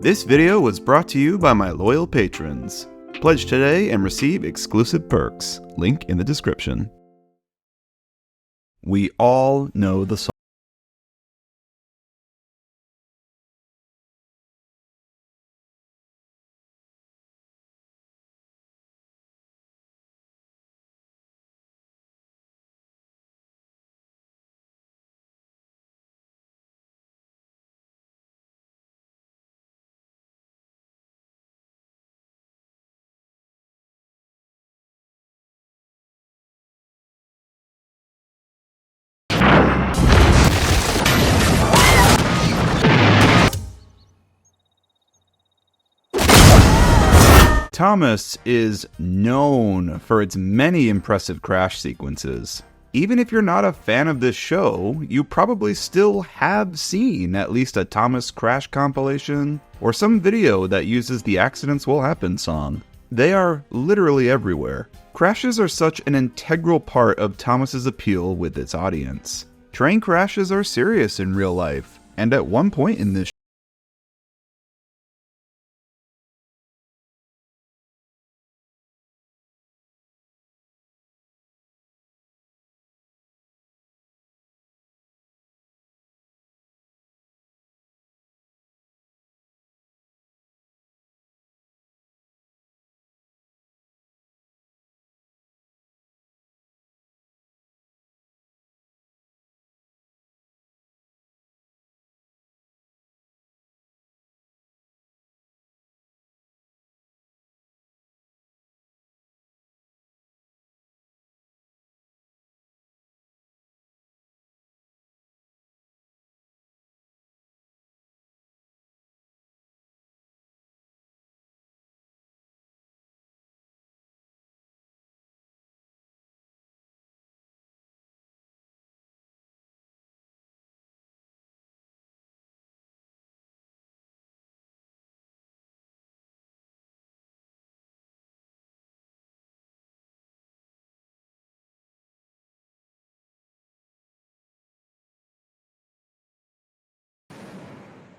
This video was brought to you by my loyal patrons. Pledge today and receive exclusive perks. Link in the description. We all know the song. Thomas is known for its many impressive crash sequences. Even if you're not a fan of this show, you probably still have seen at least a Thomas crash compilation or some video that uses the Accidents Will Happen song. They are literally everywhere. Crashes are such an integral part of Thomas's appeal with its audience. Train crashes are serious in real life, and at one point in this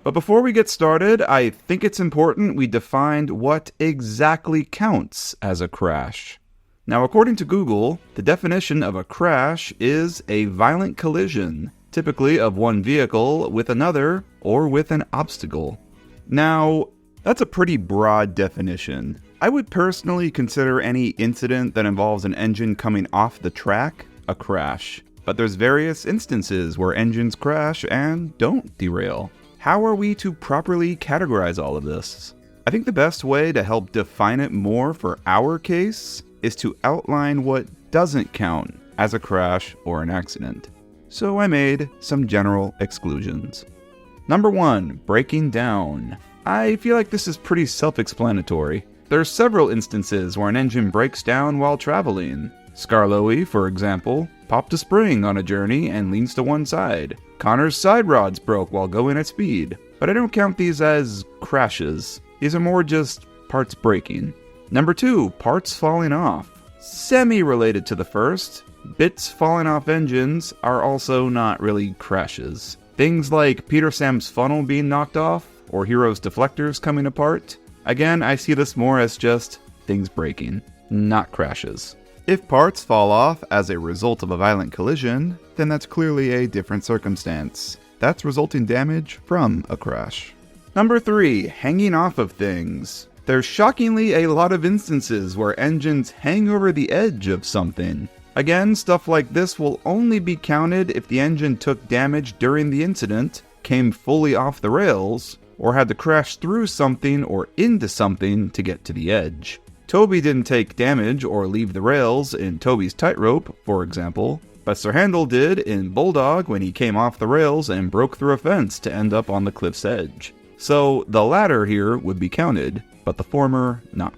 But before we get started, I think it's important we defined what exactly counts as a crash. Now, according to Google, the definition of a crash is a violent collision, typically of one vehicle with another or with an obstacle. Now, that's a pretty broad definition. I would personally consider any incident that involves an engine coming off the track a crash. But there's various instances where engines crash and don't derail. How are we to properly categorize all of this? I think the best way to help define it more for our case is to outline what doesn't count as a crash or an accident. So I made some general exclusions. Number 1, breaking down. I feel like this is pretty self-explanatory. There's several instances where an engine breaks down while traveling. Skarloey, for example, popped a spring on a journey and leans to one side. Connor's side rods broke while going at speed, but I don't count these as crashes. These are more just parts breaking. Number 2, parts falling off. Semi-related to the first, bits falling off engines are also not really crashes. Things like Peter Sam's funnel being knocked off, or Hero's deflectors coming apart. Again, I see this more as just things breaking, not crashes. If parts fall off as a result of a violent collision, then that's clearly a different circumstance. That's resulting damage from a crash. Number 3, hanging off of things. There's shockingly a lot of instances where engines hang over the edge of something. Again, stuff like this will only be counted if the engine took damage during the incident, came fully off the rails, or had to crash through something or into something to get to the edge. Toby didn't take damage or leave the rails in Toby's Tightrope, for example, but Sir Handel did in Bulldog when he came off the rails and broke through a fence to end up on the cliff's edge. So the latter here would be counted, but the former not.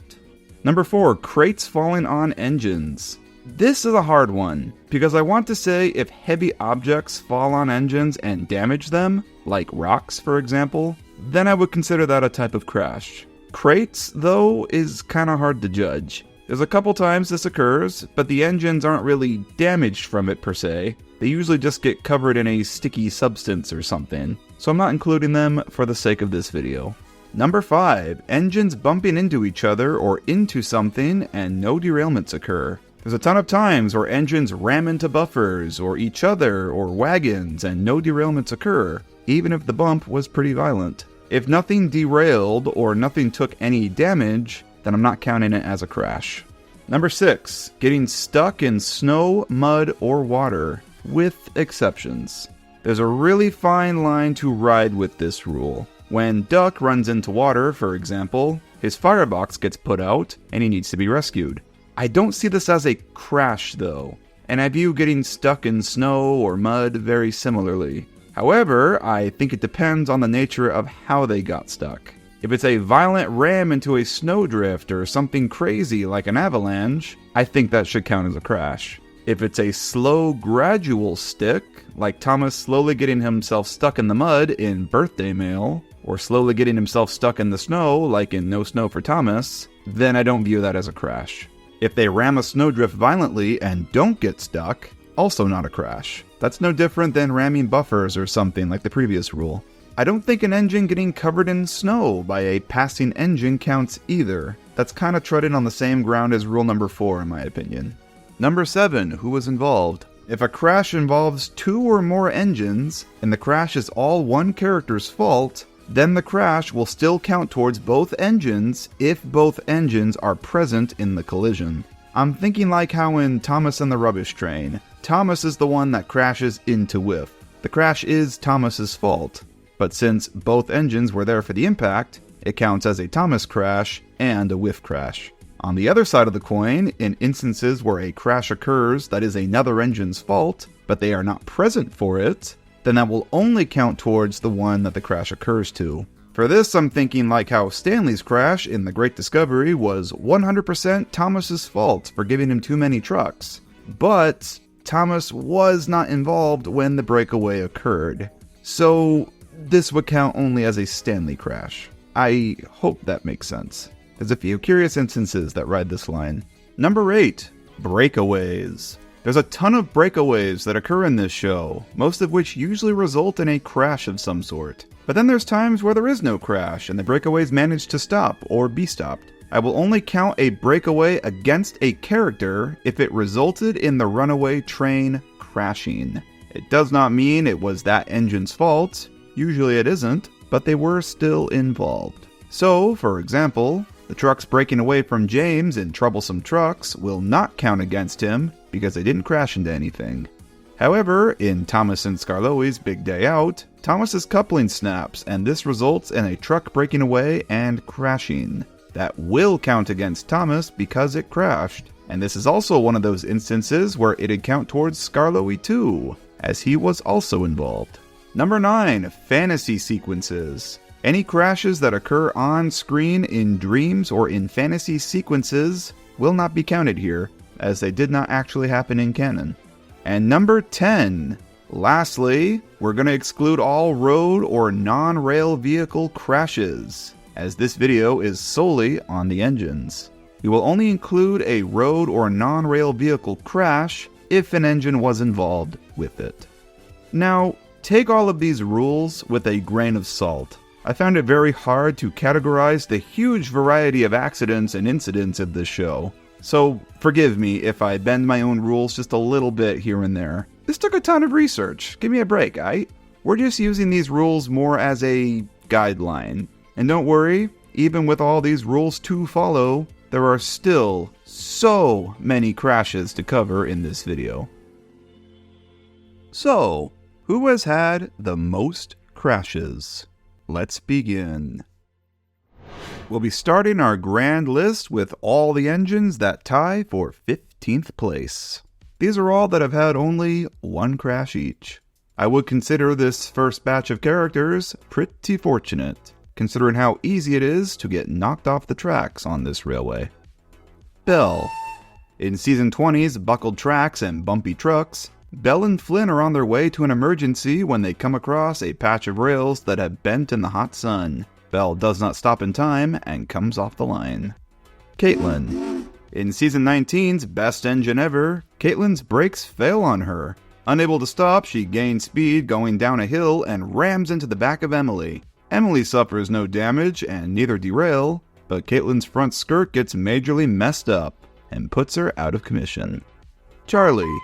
Number 4, crates falling on engines. This is a hard one, because I want to say if heavy objects fall on engines and damage them, like rocks for example, then I would consider that a type of crash. Crates, though, is kinda hard to judge. There's a couple times this occurs, but the engines aren't really damaged from it per se. They usually just get covered in a sticky substance or something, so I'm not including them for the sake of this video. Number 5. Engines bumping into each other or into something and no derailments occur. There's a ton of times where engines ram into buffers or each other or wagons and no derailments occur, even if the bump was pretty violent. If nothing derailed or nothing took any damage, then I'm not counting it as a crash. Number 6. Getting stuck in snow, mud, or water, with exceptions. There's a really fine line to ride with this rule. When Duck runs into water, for example, his firebox gets put out and he needs to be rescued. I don't see this as a crash though, and I view getting stuck in snow or mud very similarly. However, I think it depends on the nature of how they got stuck. If it's a violent ram into a snowdrift or something crazy like an avalanche, I think that should count as a crash. If it's a slow, gradual stick, like Thomas slowly getting himself stuck in the mud in Birthday Mail, or slowly getting himself stuck in the snow, like in No Snow for Thomas, then I don't view that as a crash. If they ram a snowdrift violently and don't get stuck, also not a crash. That's no different than ramming buffers or something like the previous rule. I don't think an engine getting covered in snow by a passing engine counts either. That's kind of treading on the same ground as rule number 4 in my opinion. Number 7, who was involved? If a crash involves 2 or more engines, and the crash is all one character's fault, then the crash will still count towards both engines if both engines are present in the collision. I'm thinking like how in Thomas and the Rubbish Train, Thomas is the one that crashes into Whiff. The crash is Thomas's fault, but since both engines were there for the impact, it counts as a Thomas crash and a Whiff crash. On the other side of the coin, in instances where a crash occurs that is another engine's fault, but they are not present for it, then that will only count towards the one that the crash occurs to. For this, I'm thinking like how Stanley's crash in The Great Discovery was 100% Thomas's fault for giving him too many trucks. But Thomas was not involved when the breakaway occurred. So this would count only as a Stanley crash. I hope that makes sense. There's a few curious instances that ride this line. Number 8. Breakaways. There's a ton of breakaways that occur in this show, most of which usually result in a crash of some sort. But then there's times where there is no crash and the breakaways manage to stop or be stopped. I will only count a breakaway against a character if it resulted in the runaway train crashing. It does not mean it was that engine's fault, usually it isn't, but they were still involved. So, for example, the trucks breaking away from James in Troublesome Trucks will not count against him because they didn't crash into anything. However, in Thomas and Skarloey's Big Day Out, Thomas's coupling snaps and this results in a truck breaking away and crashing. That will count against Thomas because it crashed, and this is also one of those instances where it'd count towards Skarloey too, as he was also involved. Number 9. Fantasy sequences. Any crashes that occur on screen in dreams or in fantasy sequences will not be counted here, as they did not actually happen in canon. And number 10. Lastly, we're going to exclude all road or non-rail vehicle crashes, as this video is solely on the engines. We will only include a road or non-rail vehicle crash if an engine was involved with it. Now, take all of these rules with a grain of salt. I found it very hard to categorize the huge variety of accidents and incidents of this show, so forgive me if I bend my own rules just a little bit here and there. This took a ton of research. Give me a break, aight? We're just using these rules more as a guideline. And don't worry, even with all these rules to follow, there are still so many crashes to cover in this video. So, who has had the most crashes? Let's begin. We'll be starting our grand list with all the engines that tie for 15th place. These are all that have had only one crash each. I would consider this first batch of characters pretty fortunate, considering how easy it is to get knocked off the tracks on this railway. Belle. In Season 20's Buckled Tracks and Bumpy Trucks, Belle and Flynn are on their way to an emergency when they come across a patch of rails that have bent in the hot sun. Belle does not stop in time and comes off the line. Caitlin. In Season 19's Best Engine Ever, Caitlin's brakes fail on her. Unable to stop, she gains speed going down a hill and rams into the back of Emily. Emily suffers no damage and neither derail, but Caitlin's front skirt gets majorly messed up and puts her out of commission. Charlie.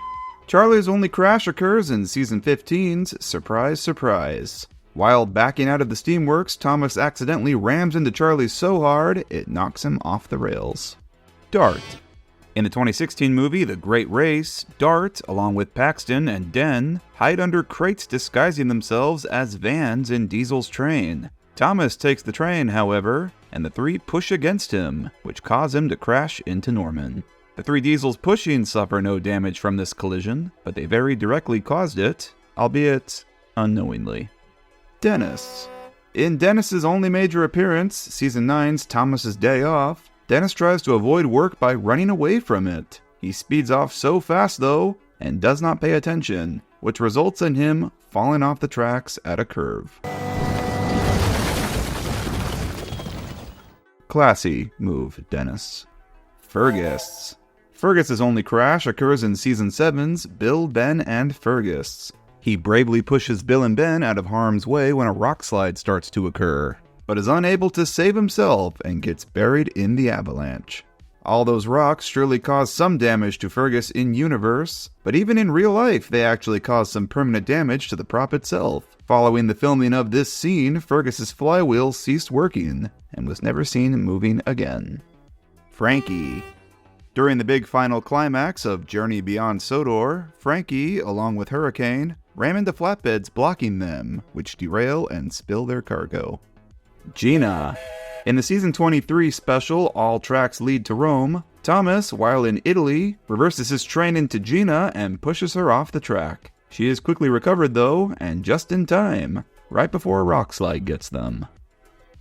Charlie's only crash occurs in Season 15's Surprise, Surprise. While backing out of the steamworks, Thomas accidentally rams into Charlie so hard, it knocks him off the rails. Dart. In the 2016 movie The Great Race, Dart, along with Paxton and Den, hide under crates disguising themselves as vans in Diesel's train. Thomas takes the train, however, and the three push against him, which cause him to crash into Norman. The three Diesels pushing suffer no damage from this collision, but they very directly caused it, albeit unknowingly. Dennis. In Dennis's only major appearance, Season 9's Thomas's Day Off, Dennis tries to avoid work by running away from it. He speeds off so fast, though, and does not pay attention, which results in him falling off the tracks at a curve. Classy move, Dennis. Fergus. Fergus's only crash occurs in Season 7's Bill, Ben, and Fergus. He bravely pushes Bill and Ben out of harm's way when a rock slide starts to occur, but is unable to save himself and gets buried in the avalanche. All those rocks surely cause some damage to Fergus in universe, but even in real life they actually cause some permanent damage to the prop itself. Following the filming of this scene, Fergus's flywheel ceased working and was never seen moving again. Frankie. During the big final climax of Journey Beyond Sodor, Frankie, along with Hurricane, ram into flatbeds blocking them, which derail and spill their cargo. Gina. In the Season 23 special All Tracks Lead to Rome, Thomas, while in Italy, reverses his train into Gina and pushes her off the track. She is quickly recovered though, and just in time, right before a rock slide gets them.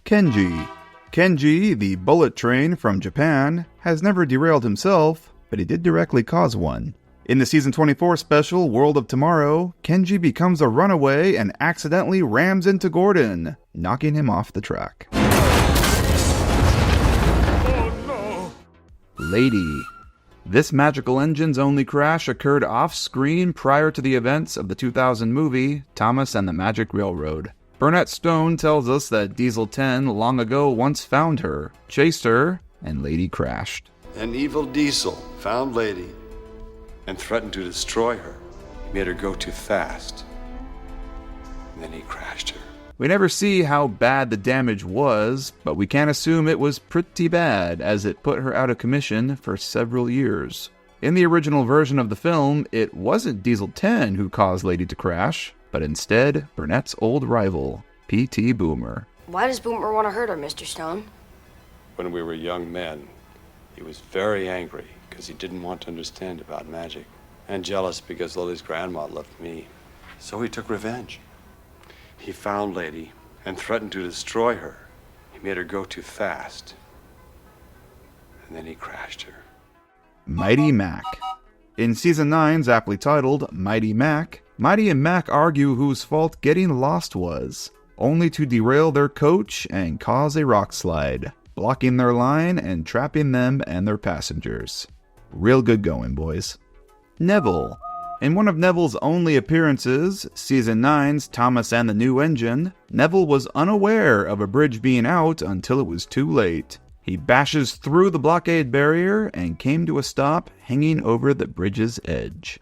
Kenji. Kenji, the bullet train from Japan, has never derailed himself, but he did directly cause one. In the Season 24 special, World of Tomorrow, Kenji becomes a runaway and accidentally rams into Gordon, knocking him off the track. Oh no! Lady. This magical engine's only crash occurred off-screen prior to the events of the 2000 movie, Thomas and the Magic Railroad. Burnett Stone tells us that Diesel 10 long ago once found her, chased her, and Lady crashed. An evil Diesel found Lady and threatened to destroy her. He made her go too fast. And then he crashed her. We never see how bad the damage was, but we can assume it was pretty bad, as it put her out of commission for several years. In the original version of the film, it wasn't Diesel 10 who caused Lady to crash, but instead Burnett's old rival, P.T. Boomer. Why does Boomer want to hurt her, Mr. Stone? When we were young men, he was very angry because he didn't want to understand about magic, and jealous because Lily's grandma loved me. So he took revenge. He found Lady and threatened to destroy her. He made her go too fast. And then he crashed her. Mighty Mac. In Season 9's aptly titled Mighty Mac, Mighty and Mac argue whose fault getting lost was, only to derail their coach and cause a rock slide, blocking their line and trapping them and their passengers. Real good going, boys. Neville. In one of Neville's only appearances, Season 9's Thomas and the New Engine, Neville was unaware of a bridge being out until it was too late. He bashes through the blockade barrier and came to a stop hanging over the bridge's edge.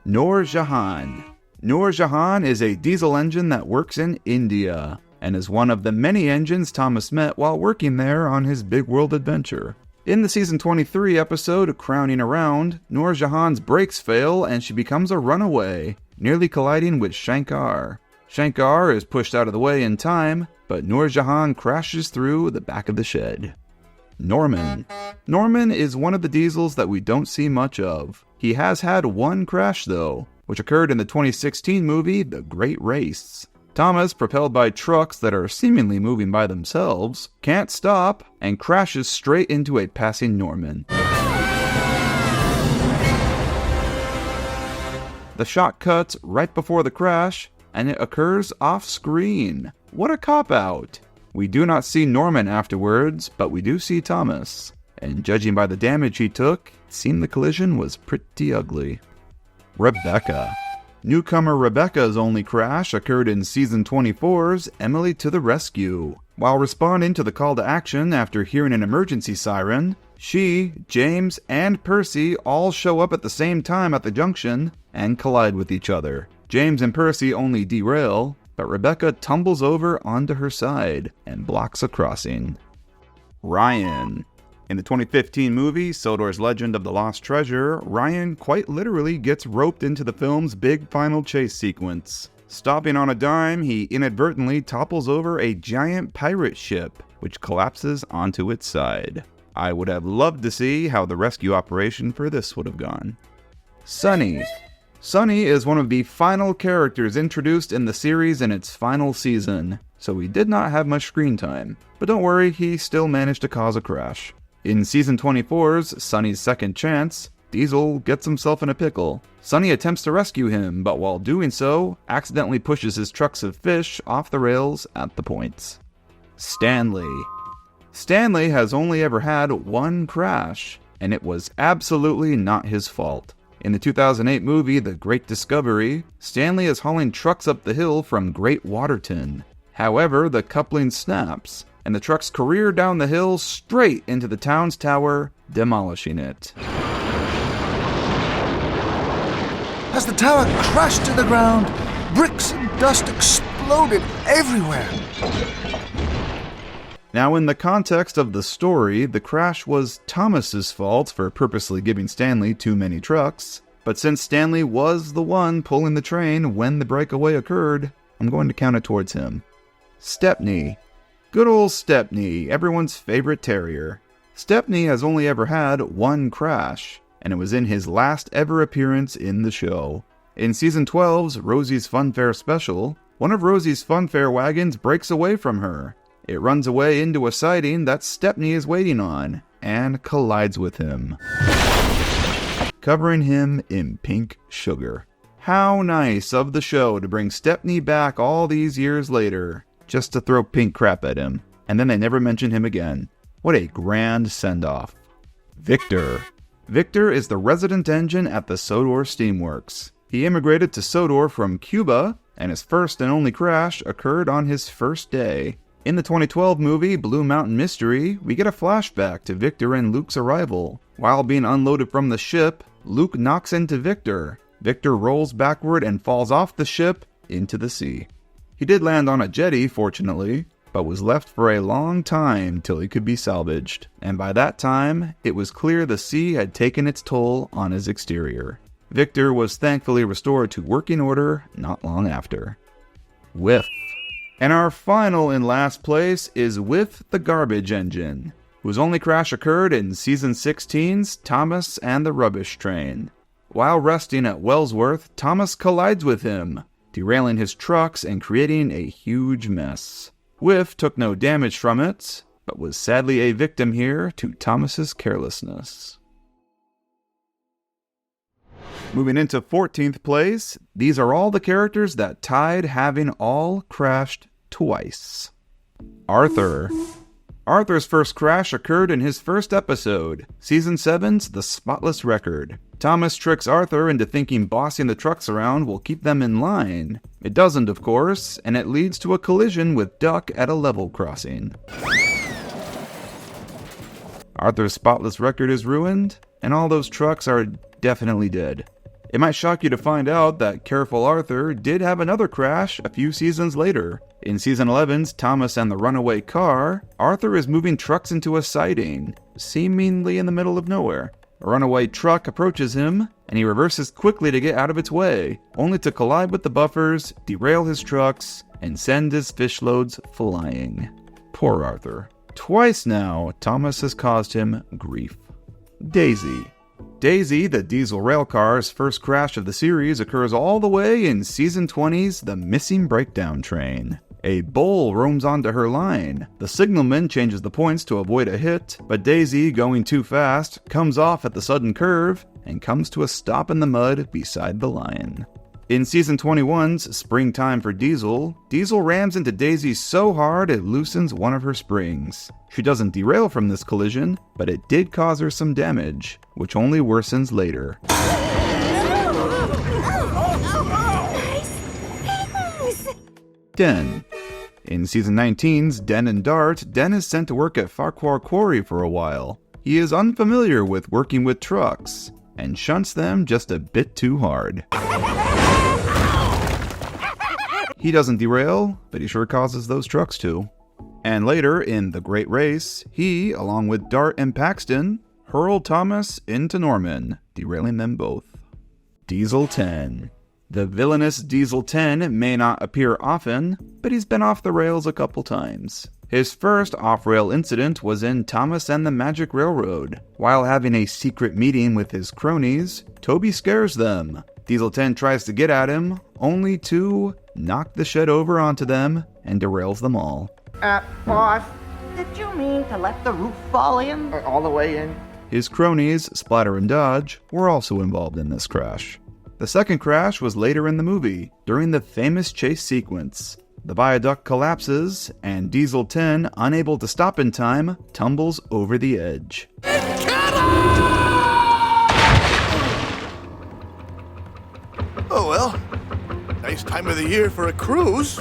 Noor Jahan. Noor Jahan is a diesel engine that works in India, and is one of the many engines Thomas met while working there on his big world adventure. In the Season 23 episode Crowning Around, Noor Jahan's brakes fail and she becomes a runaway, nearly colliding with Shankar. Shankar is pushed out of the way in time, but Noor Jahan crashes through the back of the shed. Norman. Norman is one of the diesels that we don't see much of. He has had one crash though, which occurred in the 2016 movie The Great Race. Thomas, propelled by trucks that are seemingly moving by themselves, can't stop and crashes straight into a passing Norman. The shot cuts right before the crash, and it occurs off-screen. What a cop-out! We do not see Norman afterwards, but we do see Thomas. And judging by the damage he took, it seemed the collision was pretty ugly. Rebecca. Newcomer Rebecca's only crash occurred in Season 24's Emily to the Rescue. While responding to the call to action after hearing an emergency siren, she, James, and Percy all show up at the same time at the junction and collide with each other. James and Percy only derail, but Rebecca tumbles over onto her side and blocks a crossing. Ryan. In the 2015 movie, Sodor's Legend of the Lost Treasure, Ryan quite literally gets roped into the film's big final chase sequence. Stopping on a dime, he inadvertently topples over a giant pirate ship, which collapses onto its side. I would have loved to see how the rescue operation for this would have gone. Sunny. Sunny is one of the final characters introduced in the series in its final season, so he did not have much screen time. But don't worry, he still managed to cause a crash. In Season 24's Sunny's Second Chance, Diesel gets himself in a pickle. Sunny attempts to rescue him, but while doing so, accidentally pushes his trucks of fish off the rails at the points. Stanley. Stanley has only ever had one crash, and it was absolutely not his fault. In the 2008 movie The Great Discovery, Stanley is hauling trucks up the hill from Great Waterton. However, the coupling snaps, and the trucks career down the hill straight into the town's tower, demolishing it. As the tower crashed to the ground, bricks and dust exploded everywhere. Now, in the context of the story, the crash was Thomas's fault for purposely giving Stanley too many trucks, but since Stanley was the one pulling the train when the breakaway occurred, I'm going to count it towards him. Stepney. Good old Stepney, everyone's favorite terrier. Stepney has only ever had one crash, and it was in his last ever appearance in the show. In Season 12's Rosie's Funfair special, one of Rosie's Funfair wagons breaks away from her. It runs away into a siding that Stepney is waiting on, and collides with him, covering him in pink sugar. How nice of the show to bring Stepney back all these years later, just to throw pink crap at him, and then they never mention him again. What a grand send-off. Victor. Victor is the resident engine at the Sodor Steamworks. He immigrated to Sodor from Cuba, and his first and only crash occurred on his first day. In the 2012 movie Blue Mountain Mystery, we get a flashback to Victor and Luke's arrival. While being unloaded from the ship, Luke knocks into Victor. Victor rolls backward and falls off the ship into the sea. He did land on a jetty, fortunately, but was left for a long time till he could be salvaged. And by that time, it was clear the sea had taken its toll on his exterior. Victor was thankfully restored to working order not long after. Whiff. And our final in last place is Whiff the Garbage Engine, whose only crash occurred in Season 16's Thomas and the Rubbish Train. While resting at Wellsworth, Thomas collides with him, derailing his trucks and creating a huge mess. Whiff took no damage from it, but was sadly a victim here to Thomas's carelessness. Moving into 14th place, these are all the characters that tied having all crashed twice. Arthur. Arthur's first crash occurred in his first episode, Season 7's The Spotless Record. Thomas tricks Arthur into thinking bossing the trucks around will keep them in line. It doesn't, of course, and it leads to a collision with Duck at a level crossing. Arthur's spotless record is ruined, and all those trucks are definitely dead. It might shock you to find out that Careful Arthur did have another crash a few seasons later. In Season 11's Thomas and the Runaway Car, Arthur is moving trucks into a siding, seemingly in the middle of nowhere. A runaway truck approaches him, and he reverses quickly to get out of its way, only to collide with the buffers, derail his trucks, and send his fish loads flying. Poor Arthur. Twice now, Thomas has caused him grief. Daisy. Daisy, the diesel railcar's first crash of the series, occurs all the way in Season 20's The Missing Breakdown Train. A bull roams onto her line. The signalman changes the points to avoid a hit, but Daisy, going too fast, comes off at the sudden curve and comes to a stop in the mud beside the line. In Season 21's Springtime for Diesel, Diesel rams into Daisy so hard it loosens one of her springs. She doesn't derail from this collision, but it did cause her some damage, which only worsens later. Den. In Season 19's Den and Dart, Den is sent to work at Farquhar Quarry for a while. He is unfamiliar with working with trucks, and shunts them just a bit too hard. He doesn't derail, but he sure causes those trucks to. And later, in The Great Race, he, along with Dart and Paxton, hurl Thomas into Norman, derailing them both. Diesel 10. The villainous Diesel 10 may not appear often, but he's been off the rails a couple times. His first off-rail incident was in Thomas and the Magic Railroad. While having a secret meeting with his cronies, Toby scares them. Diesel 10 tries to get at him, only to knock the shed over onto them and derails them all. Boss, did you mean to let the roof fall in? All the way in? His cronies, Splatter and Dodge, were also involved in this crash. The second crash was later in the movie, during the famous chase sequence. The viaduct collapses, and Diesel 10, unable to stop in time, tumbles over the edge. Oh well, nice time of the year for a cruise.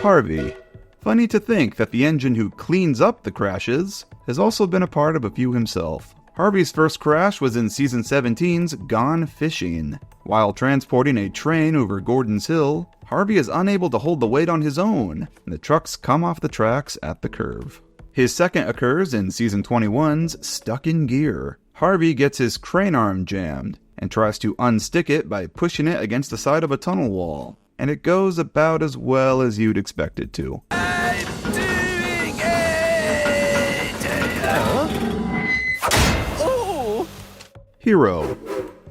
Harvey. Funny to think that the engine who cleans up the crashes has also been a part of a few himself. Harvey's first crash was in Season 17's Gone Fishing. While transporting a train over Gordon's Hill, Harvey is unable to hold the weight on his own, and the trucks come off the tracks at the curve. His second occurs in Season 21's Stuck in Gear. Harvey gets his crane arm jammed, and tries to unstick it by pushing it against the side of a tunnel wall, and it goes about as well as you'd expect it to. Hero.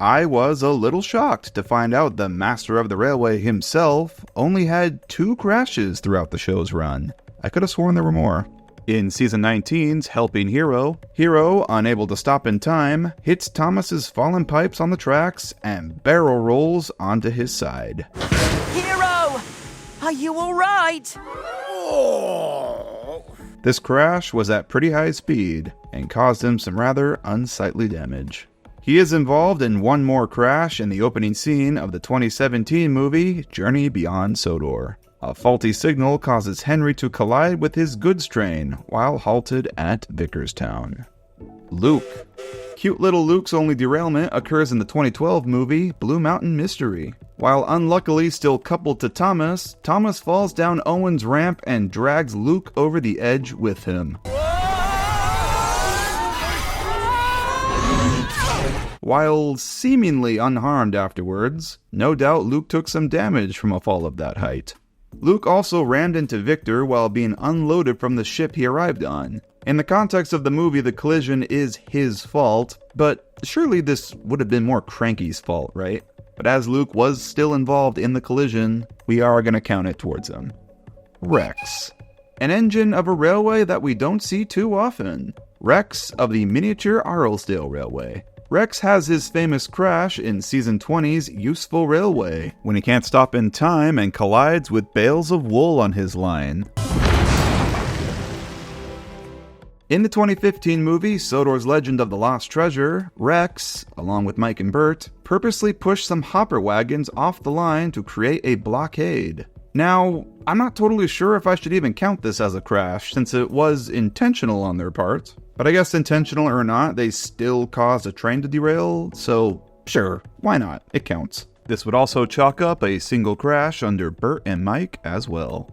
I was a little shocked to find out the master of the railway himself only had 2 crashes throughout the show's run. I could have sworn there were more. In Season 19's Helping Hero, Hero, unable to stop in time, hits Thomas's fallen pipes on the tracks and barrel rolls onto his side. Hero! Are you alright? Oh. This crash was at pretty high speed and caused him some rather unsightly damage. He is involved in one more crash in the opening scene of the 2017 movie Journey Beyond Sodor. A faulty signal causes Henry to collide with his goods train while halted at Vickerstown. Luke. Cute little Luke's only derailment occurs in the 2012 movie Blue Mountain Mystery. While unluckily still coupled to Thomas, Thomas falls down Owen's ramp and drags Luke over the edge with him. While seemingly unharmed afterwards, no doubt Luke took some damage from a fall of that height. Luke also rammed into Victor while being unloaded from the ship he arrived on. In the context of the movie, the collision is his fault, but surely this would have been more Cranky's fault, right? But as Luke was still involved in the collision, we are going to count it towards him. Rex. An engine of a railway that we don't see too often. Rex of the miniature Arlesdale Railway. Rex has his famous crash in Season 20's Useful Railway, when he can't stop in time and collides with bales of wool on his line. In the 2015 movie Sodor's Legend of the Lost Treasure, Rex, along with Mike and Bert, purposely pushed some hopper wagons off the line to create a blockade. Now, I'm not totally sure if I should even count this as a crash, since it was intentional on their part. But I guess intentional or not, they still caused a train to derail, so sure, why not? It counts. This would also chalk up a single crash under Bert and Mike as well.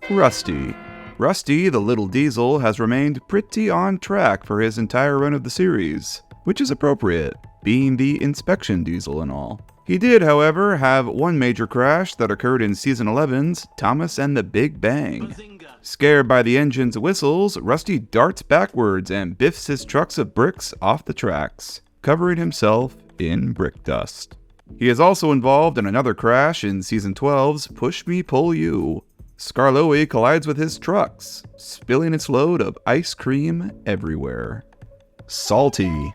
Rusty. Rusty, the little diesel, has remained pretty on track for his entire run of the series, which is appropriate, being the inspection diesel and all. He did, however, have one major crash that occurred in Season 11's Thomas and the Big Bang. Scared by the engine's whistles, Rusty darts backwards and biffs his trucks of bricks off the tracks, covering himself in brick dust. He is also involved in another crash in Season 12's Push Me Pull You. Skarloey collides with his trucks, spilling its load of ice cream everywhere. Salty.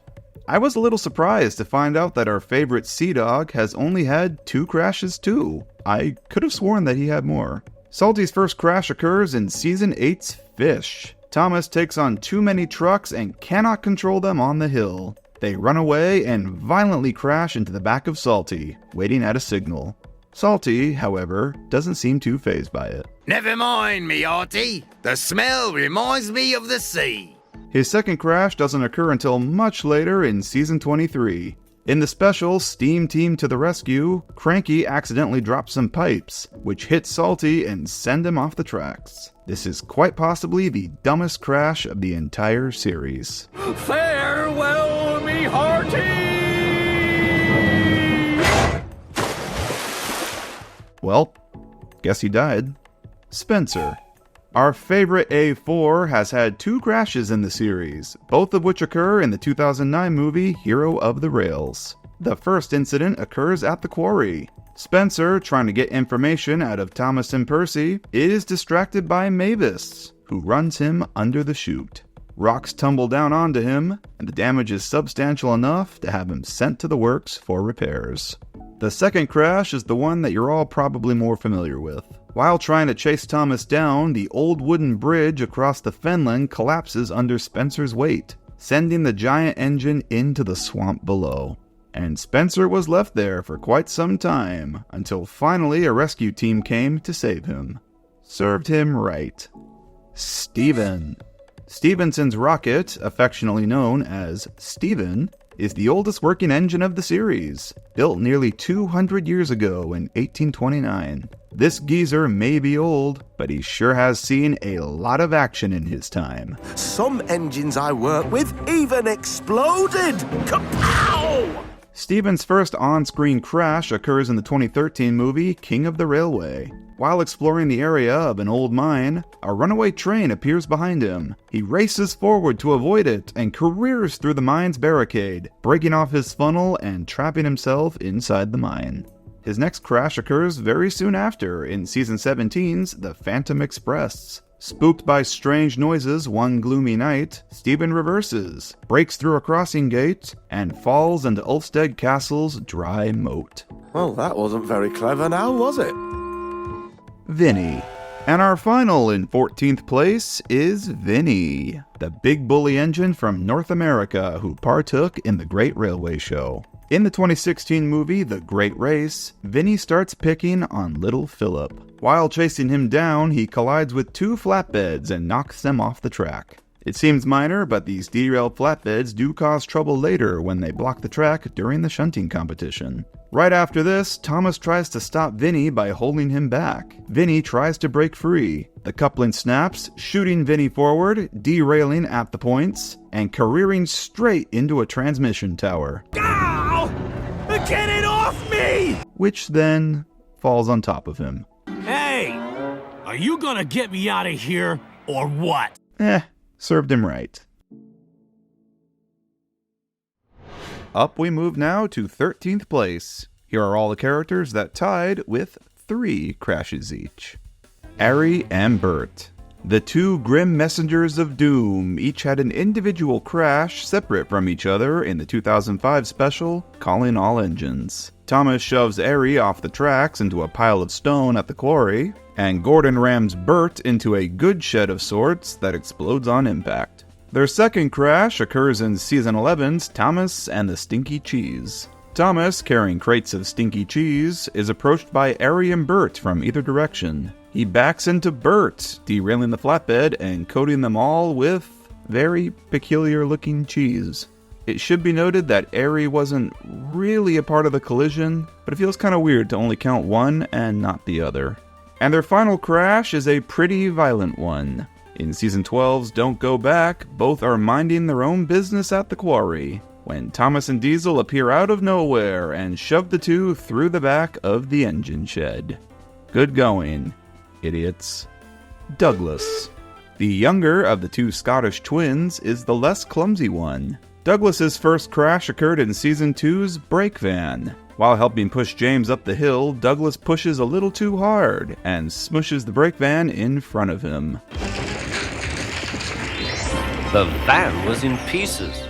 I was a little surprised to find out that our favorite Sea Dog has only had 2 crashes too. I could have sworn that he had more. Salty's first crash occurs in Season 8's Fish. Thomas takes on too many trucks and cannot control them on the hill. They run away and violently crash into the back of Salty, waiting at a signal. Salty, however, doesn't seem too fazed by it. Never mind, me hearty. The smell reminds me of the sea. His second crash doesn't occur until much later in Season 23. In the special Steam Team to the Rescue, Cranky accidentally drops some pipes, which hit Salty and send him off the tracks. This is quite possibly the dumbest crash of the entire series. Farewell, me hearty! Well, guess he died. Spencer. Our favorite A4 has had 2 crashes in the series, both of which occur in the 2009 movie Hero of the Rails. The first incident occurs at the quarry. Spencer, trying to get information out of Thomas and Percy, is distracted by Mavis, who runs him under the chute. Rocks tumble down onto him, and the damage is substantial enough to have him sent to the works for repairs. The second crash is the one that you're all probably more familiar with. While trying to chase Thomas down, the old wooden bridge across the fenland collapses under Spencer's weight, sending the giant engine into the swamp below. And Spencer was left there for quite some time, until finally a rescue team came to save him. Served him right. Steven. Stevenson's rocket, affectionately known as Steven, is the oldest working engine of the series, built nearly 200 years ago in 1829. This geezer may be old, but he sure has seen a lot of action in his time. Some engines I work with even exploded! Kapow! Steven's first on-screen crash occurs in the 2013 movie King of the Railway. While exploring the area of an old mine, a runaway train appears behind him. He races forward to avoid it and careers through the mine's barricade, breaking off his funnel and trapping himself inside the mine. His next crash occurs very soon after in Season 17's The Phantom Express. Spooked by strange noises one gloomy night, Steven reverses, breaks through a crossing gate, and falls into Ulfstead Castle's dry moat. Well, that wasn't very clever now, was it? Vinny. And our final in 14th place is Vinny, the big bully engine from North America who partook in the Great Railway Show. In the 2016 movie The Great Race, Vinny starts picking on Little Philip. While chasing him down, he collides with 2 flatbeds and knocks them off the track. It seems minor, but these derailed flatbeds do cause trouble later when they block the track during the shunting competition. Right after this, Thomas tries to stop Vinny by holding him back. Vinny tries to break free. The coupling snaps, shooting Vinny forward, derailing at the points, and careering straight into a transmission tower. Ow! Get it off me! Which then falls on top of him. Hey! Are you gonna get me out of here, or what? Served him right. Up we move now to 13th place. Here are all the characters that tied with 3 crashes each. Ari and Bert. The 2 grim messengers of doom each had an individual crash separate from each other in the 2005 special, Calling All Engines. Thomas shoves Ari off the tracks into a pile of stone at the quarry, and Gordon rams Bert into a goods shed of sorts that explodes on impact. Their second crash occurs in Season 11's Thomas and the Stinky Cheese. Thomas, carrying crates of stinky cheese, is approached by Ari and Bert from either direction. He backs into Bert, derailing the flatbed and coating them all with very peculiar-looking cheese. It should be noted that Ari wasn't really a part of the collision, but it feels kind of weird to only count one and not the other. And their final crash is a pretty violent one. In Season 12's Don't Go Back, both are minding their own business at the quarry, when Thomas and Diesel appear out of nowhere and shove the 2 through the back of the engine shed. Good going, idiots. Douglas. The younger of the 2 Scottish twins is the less clumsy one. Douglas's first crash occurred in Season 2's Brake Van. While helping push James up the hill, Douglas pushes a little too hard and smushes the brake van in front of him. The van was in pieces.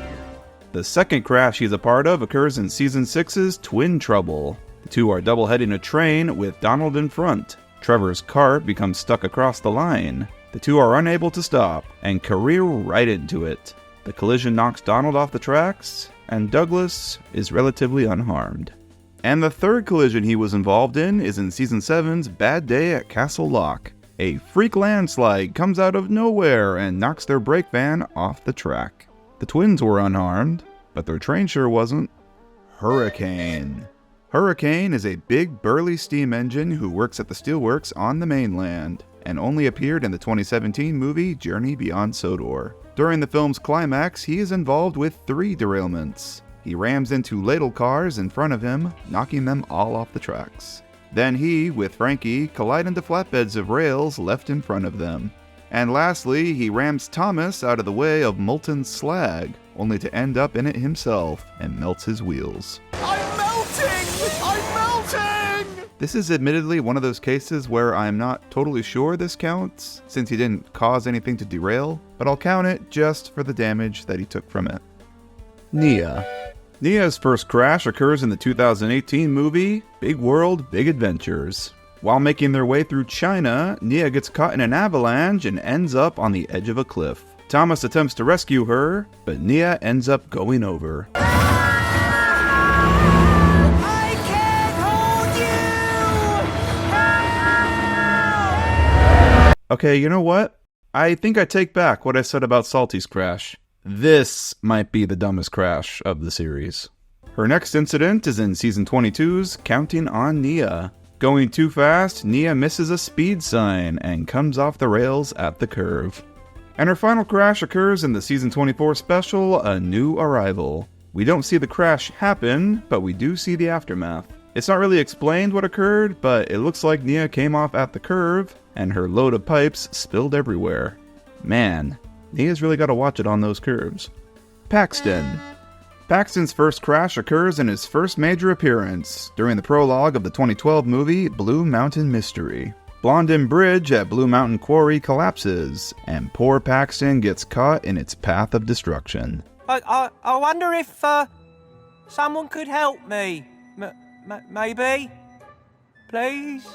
The second crash he's a part of occurs in Season 6's Twin Trouble. The 2 are double-heading a train with Donald in front. Trevor's cart becomes stuck across the line. The 2 are unable to stop and career right into it. The collision knocks Donald off the tracks, and Douglas is relatively unharmed. And the third collision he was involved in is in Season 7's Bad Day at Castle Lock. A freak landslide comes out of nowhere and knocks their brake van off the track. The twins were unharmed, but their train sure wasn't. Hurricane. Hurricane is a big, burly steam engine who works at the steelworks on the mainland, and only appeared in the 2017 movie Journey Beyond Sodor. During the film's climax, he is involved with 3 derailments. He rams into ladle cars in front of him, knocking them all off the tracks. Then he, with Frankie, collide into flatbeds of rails left in front of them. And lastly, he rams Thomas out of the way of molten slag, only to end up in it himself and melts his wheels. I'm melting! I'm melting! This is admittedly one of those cases where I'm not totally sure this counts, since he didn't cause anything to derail, but I'll count it just for the damage that he took from it. Nia. Nia's first crash occurs in the 2018 movie Big World, Big Adventures. While making their way through China, Nia gets caught in an avalanche and ends up on the edge of a cliff. Thomas attempts to rescue her, but Nia ends up going over. I can't hold you! Okay, you know what? I think I take back what I said about Salty's crash. This might be the dumbest crash of the series. Her next incident is in Season 22's Counting on Nia. Going too fast, Nia misses a speed sign and comes off the rails at the curve. And her final crash occurs in the Season 24 special, A New Arrival. We don't see the crash happen, but we do see the aftermath. It's not really explained what occurred, but it looks like Nia came off at the curve, and her load of pipes spilled everywhere. Man, Nia's really got to watch it on those curves. Paxton. Paxton's first crash occurs in his first major appearance, during the prologue of the 2012 movie Blue Mountain Mystery. Blondin Bridge at Blue Mountain Quarry collapses, and poor Paxton gets caught in its path of destruction. I wonder if someone could help me. Maybe? Please?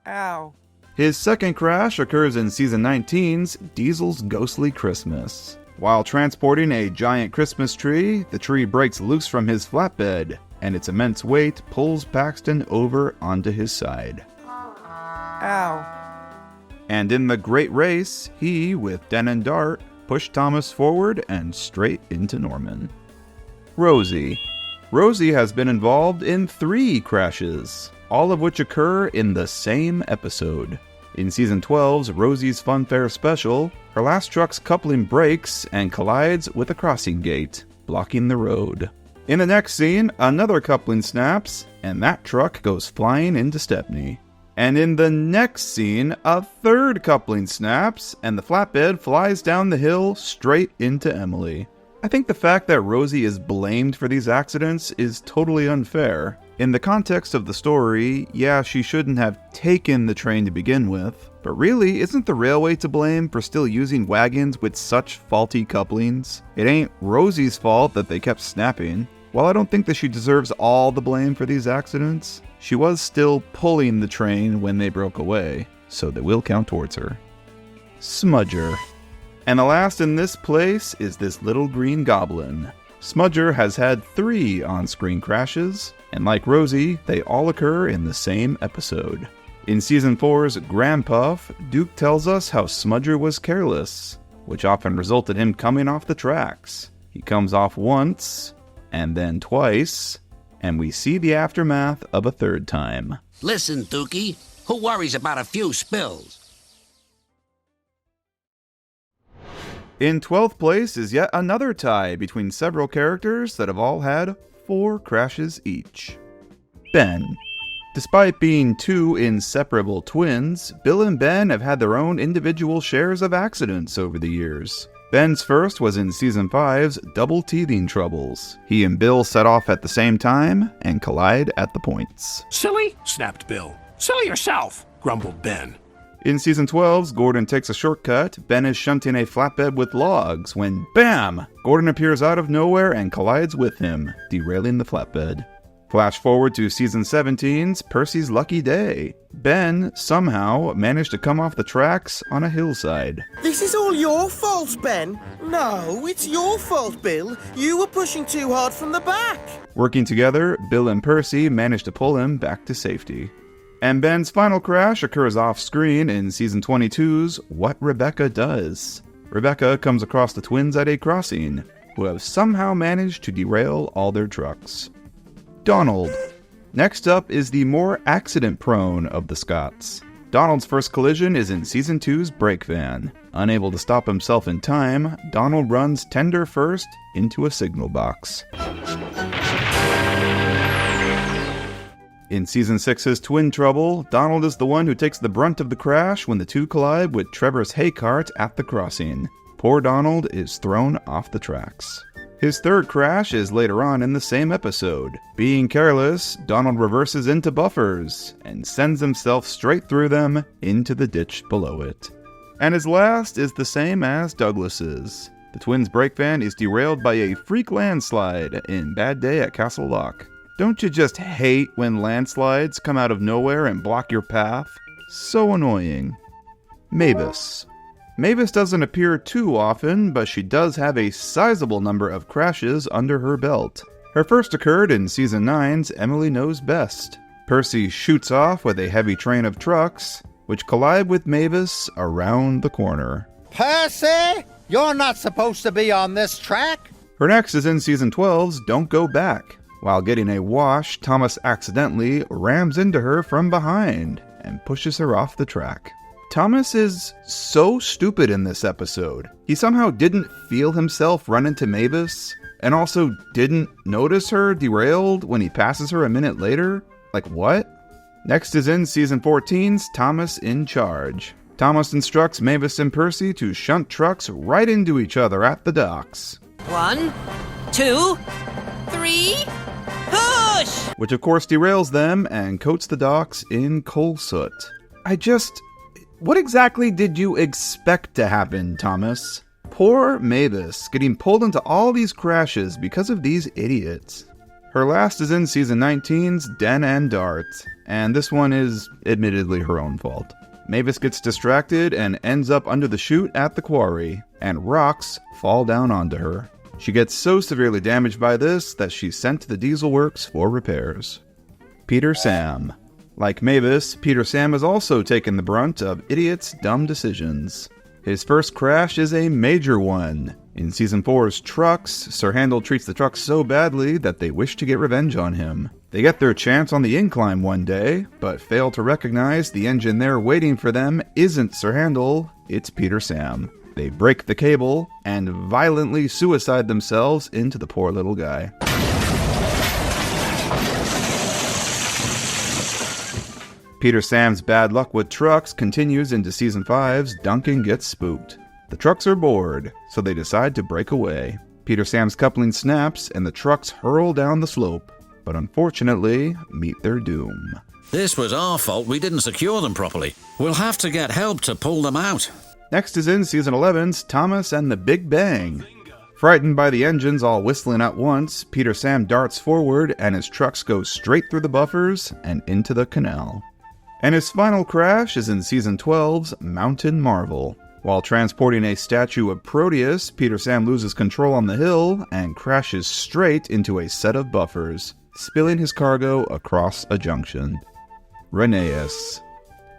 Ow. His second crash occurs in Season 19's Diesel's Ghostly Christmas. While transporting a giant Christmas tree, the tree breaks loose from his flatbed, and its immense weight pulls Paxton over onto his side. Ow. And in the Great Race, he, with Den and Dart, pushed Thomas forward and straight into Norman. Rosie. Rosie has been involved in 3 crashes, all of which occur in the same episode. In Season 12's Rosie's Funfair special, her last truck's coupling breaks and collides with a crossing gate, blocking the road. In the next scene, another coupling snaps, and that truck goes flying into Stepney. And in the next scene, a third coupling snaps, and the flatbed flies down the hill straight into Emily. I think the fact that Rosie is blamed for these accidents is totally unfair. In the context of the story, yeah, she shouldn't have taken the train to begin with, but really, isn't the railway to blame for still using wagons with such faulty couplings? It ain't Rosie's fault that they kept snapping. While I don't think that she deserves all the blame for these accidents, she was still pulling the train when they broke away, so they will count towards her. Smudger. And the last in this place is this little green goblin. Smudger has had 3 on-screen crashes, and like Rosie, they all occur in the same episode. In Season 4's Grandpuff, Duke tells us how Smudger was careless, which often resulted in him coming off the tracks. He comes off once, and then twice, and we see the aftermath of a third time. Listen, Dookie, who worries about a few spills? In 12th place is yet another tie between several characters that have all had 4 crashes each. Ben. Despite being 2 inseparable twins, Bill and Ben have had their own individual shares of accidents over the years. Ben's first was in Season 5's Double Teething Troubles. He and Bill set off at the same time and collide at the points. Silly? Snapped Bill. Silly yourself, grumbled Ben. In Season 12's Gordon Takes a Shortcut, Ben is shunting a flatbed with logs when, BAM! Gordon appears out of nowhere and collides with him, derailing the flatbed. Flash forward to season 17's Percy's Lucky Day. Ben somehow managed to come off the tracks on a hillside. This is all your fault, Ben. No, it's your fault, Bill. You were pushing too hard from the back. Working together, Bill and Percy managed to pull him back to safety. And Ben's final crash occurs off-screen in season 22's What Rebecca Does. Rebecca comes across the twins at a crossing, who have somehow managed to derail all their trucks. Donald. Next up is the more accident-prone of the Scotts. Donald's first collision is in Season 2's brake van. Unable to stop himself in time, Donald runs tender first into a signal box. In Season 6's Twin Trouble, Donald is the one who takes the brunt of the crash when the two collide with Trevor's hay cart at the crossing. Poor Donald is thrown off the tracks. His third crash is later on in the same episode. Being careless, Donald reverses into buffers and sends himself straight through them into the ditch below it. And his last is the same as Douglas's. The twins' brake van is derailed by a freak landslide in Bad Day at Castle Lock. Don't you just hate when landslides come out of nowhere and block your path? So annoying. Mavis. Mavis doesn't appear too often, but she does have a sizable number of crashes under her belt. Her first occurred in Season 9's Emily Knows Best. Percy shoots off with a heavy train of trucks, which collide with Mavis around the corner. Percy, you're not supposed to be on this track. Her next is in Season 12's Don't Go Back. While getting a wash, Thomas accidentally rams into her from behind and pushes her off the track. Thomas is so stupid in this episode. He somehow didn't feel himself run into Mavis, and also didn't notice her derailed when he passes her a minute later. Like, what? Next is in Season 14's Thomas in Charge. Thomas instructs Mavis and Percy to shunt trucks right into each other at the docks. 1, 2, 3, push! Which of course derails them and coats the docks in coal soot. What exactly did you expect to happen, Thomas? Poor Mavis, getting pulled into all these crashes because of these idiots. Her last is in Season 19's Den and Dart, and this one is admittedly her own fault. Mavis gets distracted and ends up under the chute at the quarry, and rocks fall down onto her. She gets so severely damaged by this that she's sent to the diesel works for repairs. Peter Sam. Like Mavis, Peter Sam has also taken the brunt of idiots' dumb decisions. His first crash is a major one. In Season 4's Trucks, Sir Handel treats the trucks so badly that they wish to get revenge on him. They get their chance on the incline one day, but fail to recognize the engine there waiting for them isn't Sir Handel, it's Peter Sam. They break the cable and violently suicide themselves into the poor little guy. Peter Sam's bad luck with trucks continues into Season 5's Duncan Gets Spooked. The trucks are bored, so they decide to break away. Peter Sam's coupling snaps and the trucks hurl down the slope, but unfortunately meet their doom. This was our fault, we didn't secure them properly. We'll have to get help to pull them out. Next is in Season 11's Thomas and the Big Bang. Frightened by the engines all whistling at once, Peter Sam darts forward and his trucks go straight through the buffers and into the canal. And his final crash is in Season 12's Mountain Marvel. While transporting a statue of Proteus, Peter Sam loses control on the hill and crashes straight into a set of buffers, spilling his cargo across a junction. Rheneas.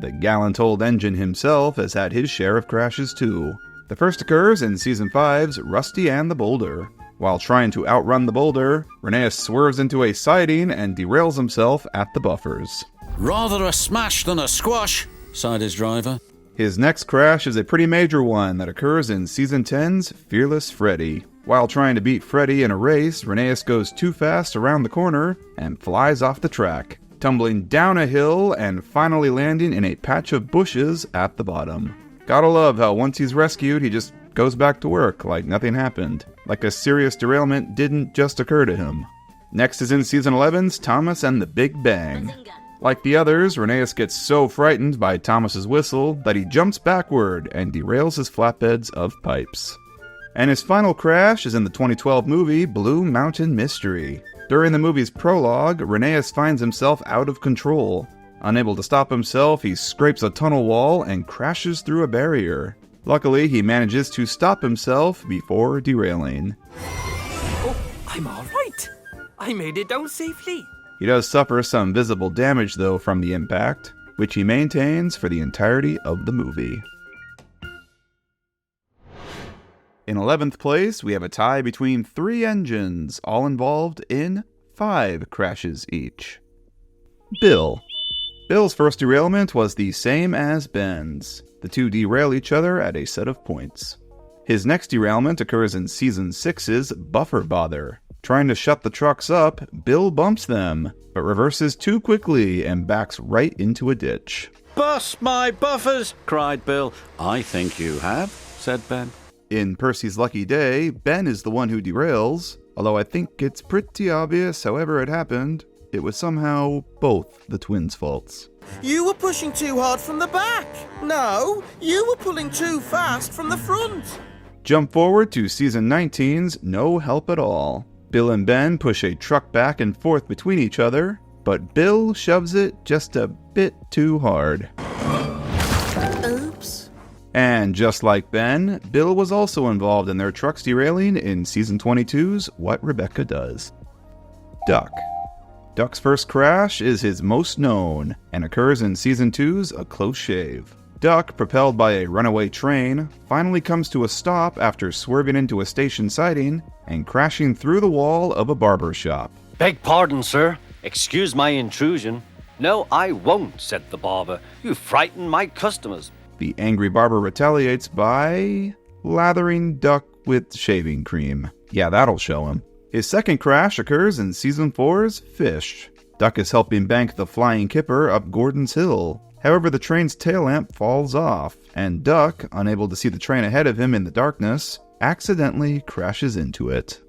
The gallant old engine himself has had his share of crashes too. The first occurs in Season 5's Rusty and the Boulder. While trying to outrun the boulder, Rheneas swerves into a siding and derails himself at the buffers. Rather a smash than a squash, sighed his driver. His next crash is a pretty major one that occurs in Season 10's Fearless Freddy. While trying to beat Freddy in a race, Rheneas goes too fast around the corner and flies off the track, tumbling down a hill and finally landing in a patch of bushes at the bottom. Gotta love how once he's rescued, he just goes back to work like nothing happened. Like a serious derailment didn't just occur to him. Next is in Season 11's Thomas and the Big Bang. Like the others, Rheneas gets so frightened by Thomas's whistle that he jumps backward and derails his flatbeds of pipes. And his final crash is in the 2012 movie Blue Mountain Mystery. During the movie's prologue, Rheneas finds himself out of control. Unable to stop himself, he scrapes a tunnel wall and crashes through a barrier. Luckily, he manages to stop himself before derailing. Oh, I'm all right. I made it down safely. He does suffer some visible damage, though, from the impact, which he maintains for the entirety of the movie. In 11th place, we have a tie between 3 engines, all involved in 5 crashes each. Bill. Bill's first derailment was the same as Ben's. The two derail each other at a set of points. His next derailment occurs in Season 6's Buffer Bother. Trying to shut the trucks up, Bill bumps them, but reverses too quickly and backs right into a ditch. "Bust my buffers!" cried Bill. "I think you have," said Ben. In Percy's Lucky Day, Ben is the one who derails, although I think it's pretty obvious however it happened, it was somehow both the twins' faults. You were pushing too hard from the back. No, you were pulling too fast from the front. Jump forward to Season 19's No Help at All. Bill and Ben push a truck back and forth between each other, but Bill shoves it just a bit too hard. Oops. And just like Ben, Bill was also involved in their trucks derailing in Season 22's What Rebecca Does. Duck. Duck's first crash is his most known, and occurs in Season 2's A Close Shave. Duck, propelled by a runaway train, finally comes to a stop after swerving into a station siding and crashing through the wall of a barber shop. "Beg pardon, sir. Excuse my intrusion." "No, I won't," said the barber. "You frighten my customers." The angry barber retaliates by lathering Duck with shaving cream. Yeah, that'll show him. His second crash occurs in Season 4's Fish. Duck is helping bank the flying kipper up Gordon's Hill. However, the train's tail lamp falls off, and Duck, unable to see the train ahead of him in the darkness, accidentally crashes into it.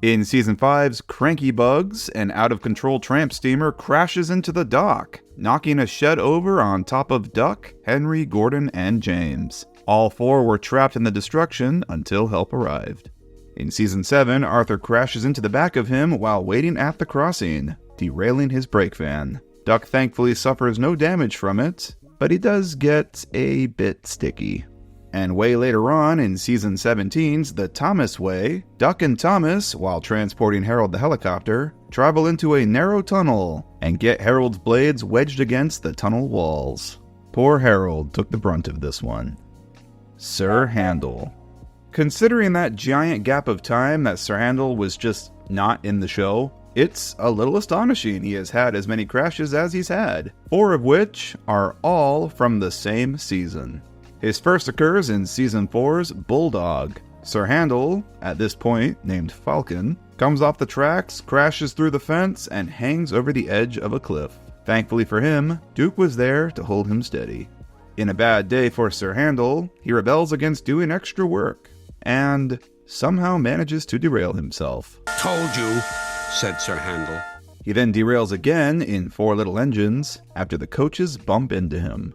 In Season 5's Cranky Bugs, an out-of-control tramp steamer crashes into the dock, knocking a shed over on top of Duck, Henry, Gordon, and James. All 4 were trapped in the destruction until help arrived. In Season 7, Arthur crashes into the back of him while waiting at the crossing, derailing his brake van. Duck thankfully suffers no damage from it, but he does get a bit sticky. And way later on, in Season 17's The Thomas Way, Duck and Thomas, while transporting Harold the helicopter, travel into a narrow tunnel and get Harold's blades wedged against the tunnel walls. Poor Harold took the brunt of this one. Sir Handel. Considering that giant gap of time that Sir Handel was just not in the show, it's a little astonishing he has had as many crashes as he's had, 4 of which are all from the same season. His first occurs in Season 4's Bulldog. Sir Handel, at this point named Falcon, comes off the tracks, crashes through the fence, and hangs over the edge of a cliff. Thankfully for him, Duke was there to hold him steady. In a bad day for Sir Handel, he rebels against doing extra work, and somehow manages to derail himself. "Told you," said Sir Handel. He then derails again in 4 Little Engines after the coaches bump into him.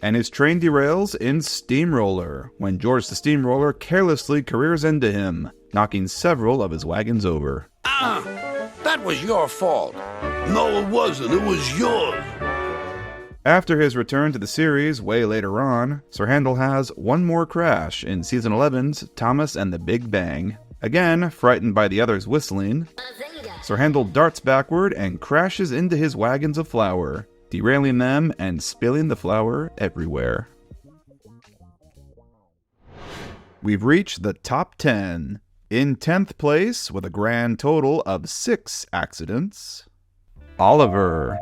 And his train derails in Steamroller when George the Steamroller carelessly careers into him, knocking several of his wagons over. "Ah, that was your fault." No, it wasn't. It was yours. After his return to the series way later on, Sir Handel has one more crash in Season 11's Thomas and the Big Bang. Again, frightened by the others whistling, Sir Handel darts backward and crashes into his wagons of flour, derailing them and spilling the flour everywhere. We've reached the top 10. In 10th place, with a grand total of 6 accidents, Oliver.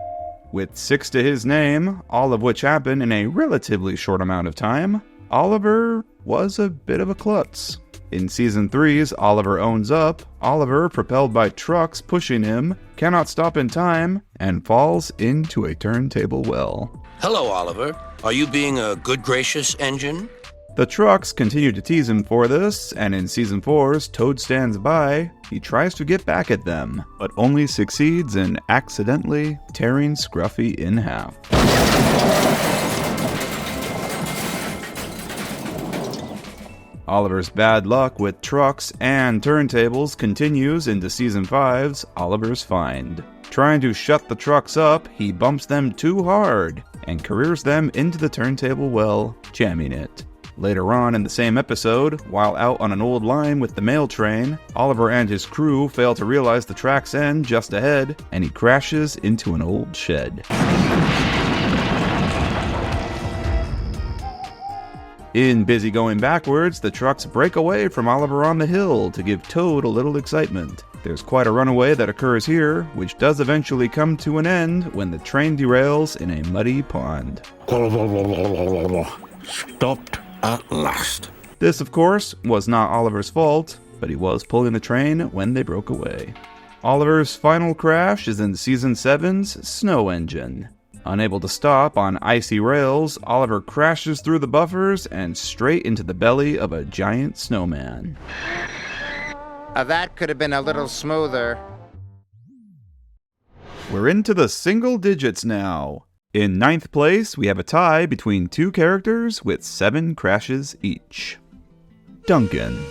With 6 to his name, all of which happen in a relatively short amount of time, Oliver was a bit of a klutz. In Season 3's Oliver Owns Up, Oliver, propelled by trucks pushing him, cannot stop in time and falls into a turntable well. "Hello, Oliver. Are you being a good gracious engine?" The trucks continue to tease him for this, and in Season 4's Toad Stands By, he tries to get back at them, but only succeeds in accidentally tearing Scruffy in half. Oliver's bad luck with trucks and turntables continues into Season 5's Oliver's Find. Trying to shut the trucks up, he bumps them too hard and careers them into the turntable well, jamming it. Later on in the same episode, while out on an old line with the mail train, Oliver and his crew fail to realize the track's end just ahead, and he crashes into an old shed. In Busy Going Backwards, the trucks break away from Oliver on the hill to give Toad a little excitement. There's quite a runaway that occurs here, which does eventually come to an end when the train derails in a muddy pond. Stopped at last. This, of course, was not Oliver's fault, but he was pulling the train when they broke away. Oliver's final crash is in Season 7's Snow Engine. Unable to stop on icy rails, Oliver crashes through the buffers and straight into the belly of a giant snowman. That could have been a little smoother. We're into the single digits now. In 9th place, we have a tie between two characters with 7 crashes each. Duncan.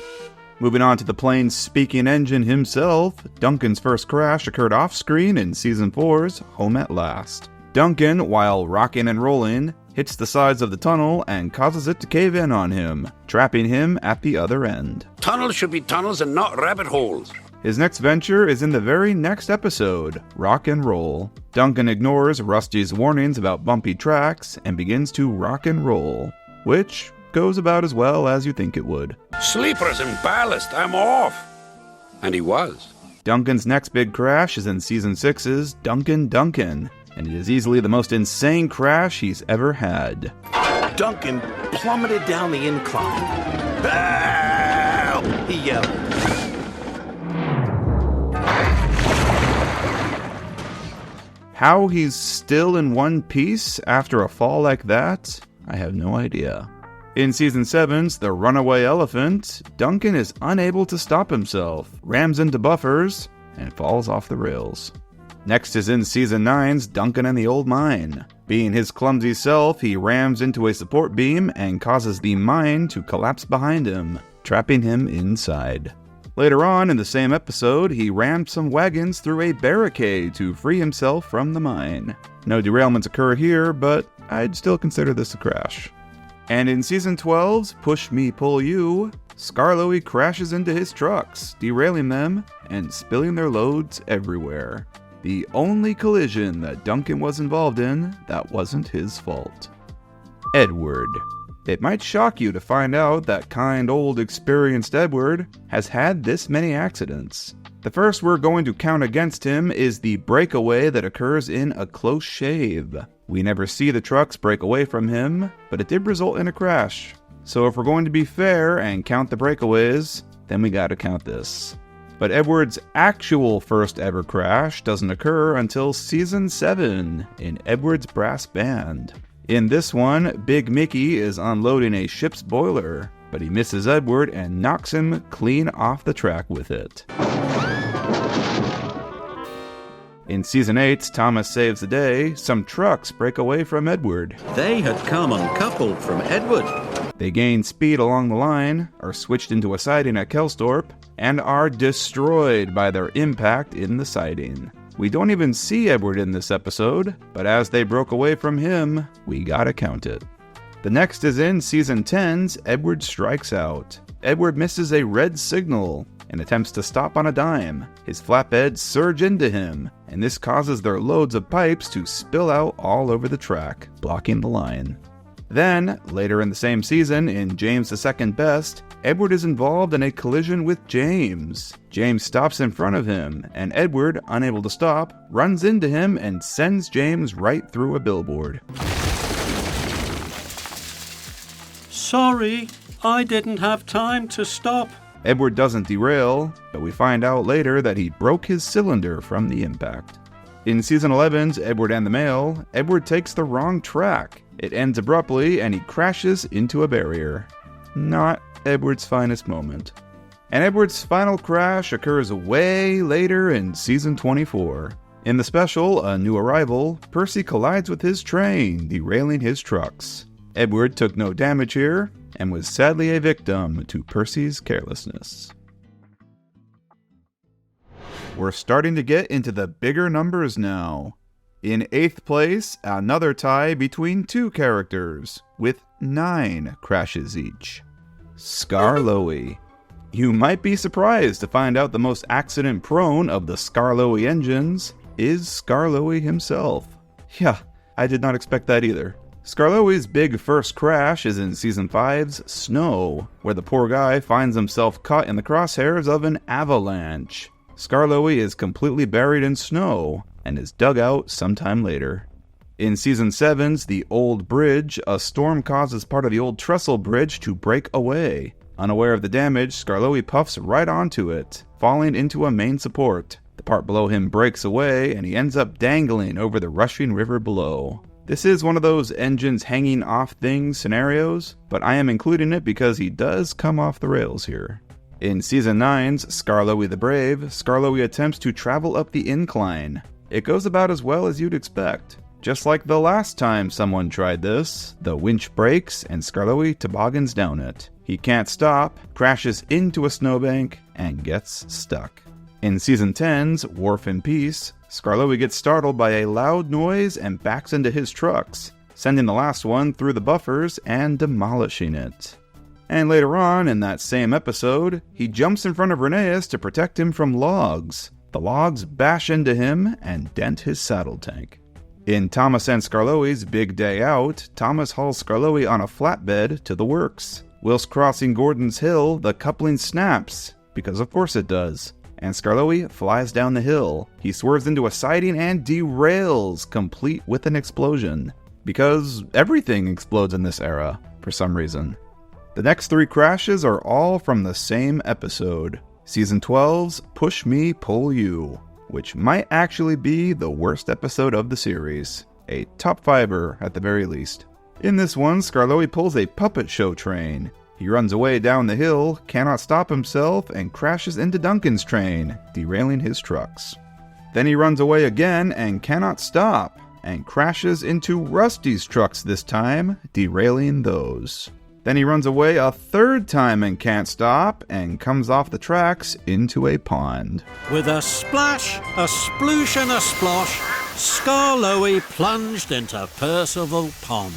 Moving on to the plane's speaking engine himself, Duncan's first crash occurred off-screen in Season 4's Home at Last. Duncan, while rocking and rolling, hits the sides of the tunnel and causes it to cave in on him, trapping him at the other end. Tunnels should be tunnels and not rabbit holes. His next venture is in the very next episode, Rock and Roll. Duncan ignores Rusty's warnings about bumpy tracks and begins to rock and roll, which goes about as well as you think it would. Sleepers and ballast, I'm off. And he was. Duncan's next big crash is in Season 6's Duncan Duncan, and it is easily the most insane crash he's ever had. Duncan plummeted down the incline. Help! He yelled. How he's still in one piece after a fall like that, I have no idea. In Season 7's The Runaway Elephant, Duncan is unable to stop himself, rams into buffers, and falls off the rails. Next is in Season 9's Duncan and the Old Mine. Being his clumsy self, he rams into a support beam and causes the mine to collapse behind him, trapping him inside. Later on in the same episode, he rammed some wagons through a barricade to free himself from the mine. No derailments occur here, but I'd still consider this a crash. And in Season 12's Push Me Pull You, Skarloey crashes into his trucks, derailing them and spilling their loads everywhere. The only collision that Duncan was involved in that wasn't his fault. Edward. It might shock you to find out that kind old experienced Edward has had this many accidents. The first we're going to count against him is the breakaway that occurs in A Close Shave. We never see the trucks break away from him, but it did result in a crash. So if we're going to be fair and count the breakaways, then we gotta count this. But Edward's actual first ever crash doesn't occur until Season 7 in Edward's Brass Band. In this one, Big Mickey is unloading a ship's boiler, but he misses Edward and knocks him clean off the track with it. In Season 8's Thomas Saves the Day, some trucks break away from Edward. They had come uncoupled from Edward. They gain speed along the line, are switched into a siding at Kelsthorpe, and are destroyed by their impact in the siding. We don't even see Edward in this episode, but as they broke away from him, we gotta count it. The next is in Season 10's Edward Strikes Out. Edward misses a red signal and attempts to stop on a dime. His flatbeds surge into him, and this causes their loads of pipes to spill out all over the track, blocking the line. Then, later in the same season, in James the Second Best, Edward is involved in a collision with James. James stops in front of him, and Edward, unable to stop, runs into him and sends James right through a billboard. Sorry, I didn't have time to stop. Edward doesn't derail, but we find out later that he broke his cylinder from the impact. In Season 11's Edward and the Mail, Edward takes the wrong track. It ends abruptly and he crashes into a barrier. Not Edward's finest moment. And Edward's final crash occurs way later in Season 24. In the special, A New Arrival, Percy collides with his train, derailing his trucks. Edward took no damage here, and was sadly a victim to Percy's carelessness. We're starting to get into the bigger numbers now. In 8th place, another tie between two characters, with 9 crashes each. Skarloey. You might be surprised to find out the most accident-prone of the Skarloey engines is Skarloey himself. Yeah, I did not expect that either. Skarloey's big first crash is in Season 5's Snow, where the poor guy finds himself caught in the crosshairs of an avalanche. Skarloey is completely buried in snow and is dug out sometime later. In Season 7's The Old Bridge, a storm causes part of the old trestle bridge to break away. Unaware of the damage, Skarloey puffs right onto it, falling into a main support. The part below him breaks away, and he ends up dangling over the rushing river below. This is one of those engines hanging off things scenarios, but I am including it because he does come off the rails here. In Season 9's Skarloey the Brave, Skarloey attempts to travel up the incline. It goes about as well as you'd expect. Just like the last time someone tried this, the winch breaks and Skarloey toboggans down it. He can't stop, crashes into a snowbank, and gets stuck. In Season 10's Wharf in Peace, Skarloey gets startled by a loud noise and backs into his trucks, sending the last one through the buffers and demolishing it. And later on in that same episode, he jumps in front of Rheneas to protect him from logs. The logs bash into him and dent his saddle tank. In Thomas and Skarloey's Big Day Out, Thomas hauls Skarloey on a flatbed to the works. Whilst crossing Gordon's Hill, the coupling snaps, because of course it does, and Skarloey flies down the hill. He swerves into a siding and derails, complete with an explosion. Because everything explodes in this era, for some reason. The next 3 crashes are all from the same episode, Season 12's Push Me, Pull You, which might actually be the worst episode of the series, a top 5er at the very least. In this one, Skarloey pulls a puppet show train. He runs away down the hill, cannot stop himself, and crashes into Duncan's train, derailing his trucks. Then he runs away again and cannot stop, and crashes into Rusty's trucks this time, derailing those. Then he runs away a 3rd time and can't stop, and comes off the tracks into a pond. With a splash, a sploosh and a splosh, Skarloey plunged into Percival Pond.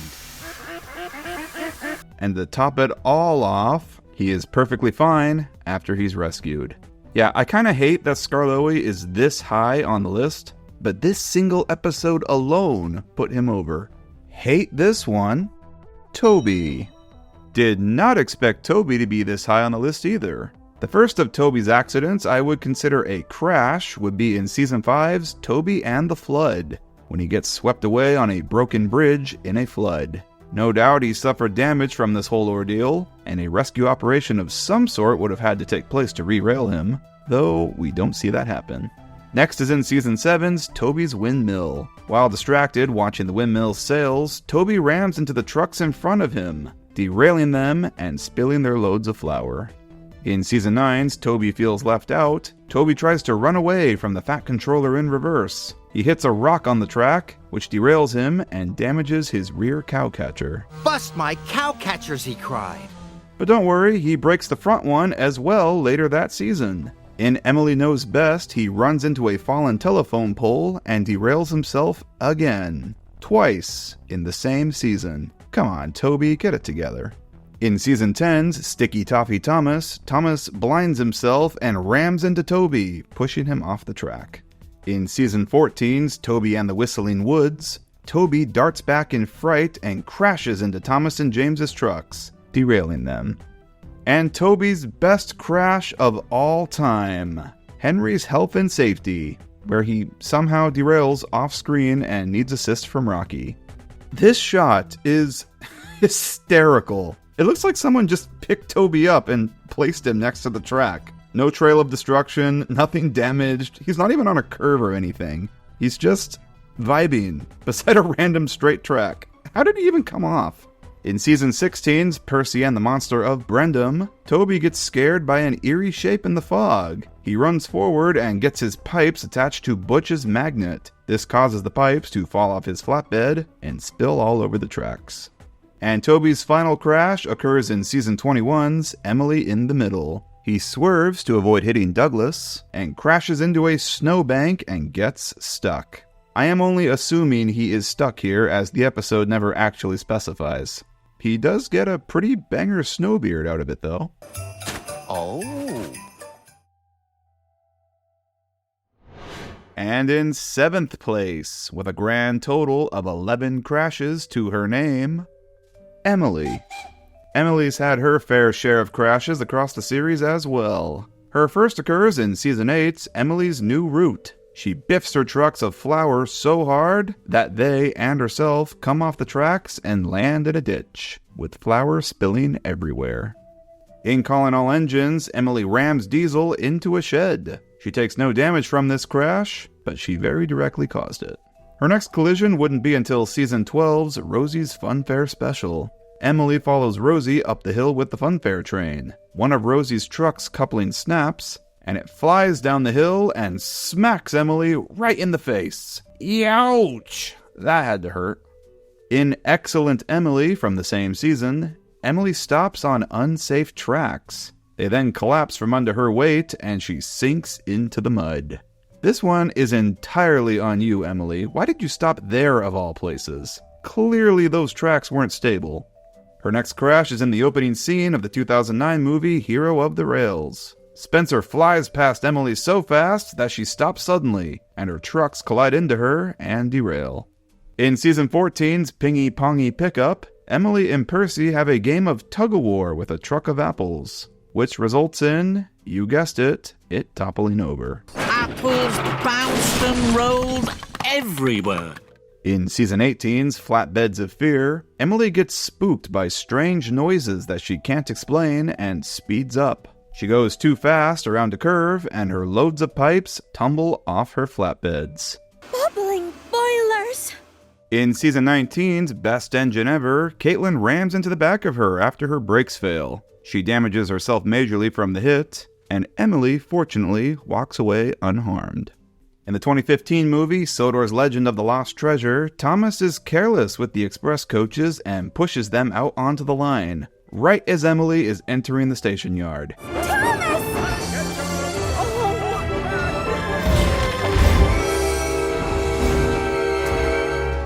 And to top it all off, he is perfectly fine after he's rescued. Yeah, I kinda hate that Skarloey is this high on the list, but this single episode alone put him over. Hate this one, Toby. Did not expect Toby to be this high on the list either. The first of Toby's accidents I would consider a crash would be in Season 5's Toby and the Flood, when he gets swept away on a broken bridge in a flood. No doubt he suffered damage from this whole ordeal, and a rescue operation of some sort would have had to take place to re-rail him, though we don't see that happen. Next is in Season 7's Toby's Windmill. While distracted watching the windmill's sails, Toby rams into the trucks in front of him, derailing them and spilling their loads of flour. In Season 9's Toby Feels Left Out, Toby tries to run away from the Fat Controller in reverse. He hits a rock on the track, which derails him and damages his rear cowcatcher. Bust my cowcatchers, he cried. But don't worry, he breaks the front one as well later that season. In Emily Knows Best, he runs into a fallen telephone pole and derails himself again. Twice in the same season. Come on, Toby, get it together. In Season 10's Sticky Toffee Thomas, Thomas blinds himself and rams into Toby, pushing him off the track. In Season 14's Toby and the Whistling Woods, Toby darts back in fright and crashes into Thomas and James's trucks, derailing them. And Toby's best crash of all time, Henry's Health and Safety, where he somehow derails off-screen and needs assist from Rocky. This shot is hysterical. It looks like someone just picked Toby up and placed him next to the track. No trail of destruction, nothing damaged. He's not even on a curve or anything. He's just vibing beside a random straight track. How did he even come off? In Season 16's Percy and the Monster of Brendam, Toby gets scared by an eerie shape in the fog. He runs forward and gets his pipes attached to Butch's magnet. This causes the pipes to fall off his flatbed and spill all over the tracks. And Toby's final crash occurs in Season 21's Emily in the Middle. He swerves to avoid hitting Douglas and crashes into a snowbank and gets stuck. I am only assuming he is stuck here as the episode never actually specifies. He does get a pretty banger snowbeard out of it though. Oh. And in 7th place, with a grand total of 11 crashes to her name, Emily. Emily's had her fair share of crashes across the series as well. Her first occurs in Season 8's Emily's New Route. She biffs her trucks of flour so hard that they and herself come off the tracks and land in a ditch, with flour spilling everywhere. In Calling All Engines, Emily rams Diesel into a shed. She takes no damage from this crash, but she very directly caused it. Her next collision wouldn't be until Season 12's Rosie's Funfair Special. Emily follows Rosie up the hill with the funfair train. One of Rosie's truck's coupling snaps, and it flies down the hill and smacks Emily right in the face. Youch! That had to hurt. In Excellent Emily from the same season, Emily stops on unsafe tracks. They then collapse from under her weight, and she sinks into the mud. This one is entirely on you, Emily. Why did you stop there of all places? Clearly those tracks weren't stable. Her next crash is in the opening scene of the 2009 movie Hero of the Rails. Spencer flies past Emily so fast that she stops suddenly, and her trucks collide into her and derail. In Season 14's Pingy Pongy Pickup, Emily and Percy have a game of tug-of-war with a truck of apples, which results in, you guessed it toppling over. Apples bounced and rolled everywhere. In Season 18's Flatbeds of Fear, Emily gets spooked by strange noises that she can't explain and speeds up. She goes too fast around a curve, and her loads of pipes tumble off her flatbeds. Bubbling boilers! In Season 19's Best Engine Ever, Caitlin rams into the back of her after her brakes fail. She damages herself majorly from the hit, and Emily, fortunately, walks away unharmed. In the 2015 movie Sodor's Legend of the Lost Treasure, Thomas is careless with the express coaches and pushes them out onto the line, right as Emily is entering the station yard. Thomas!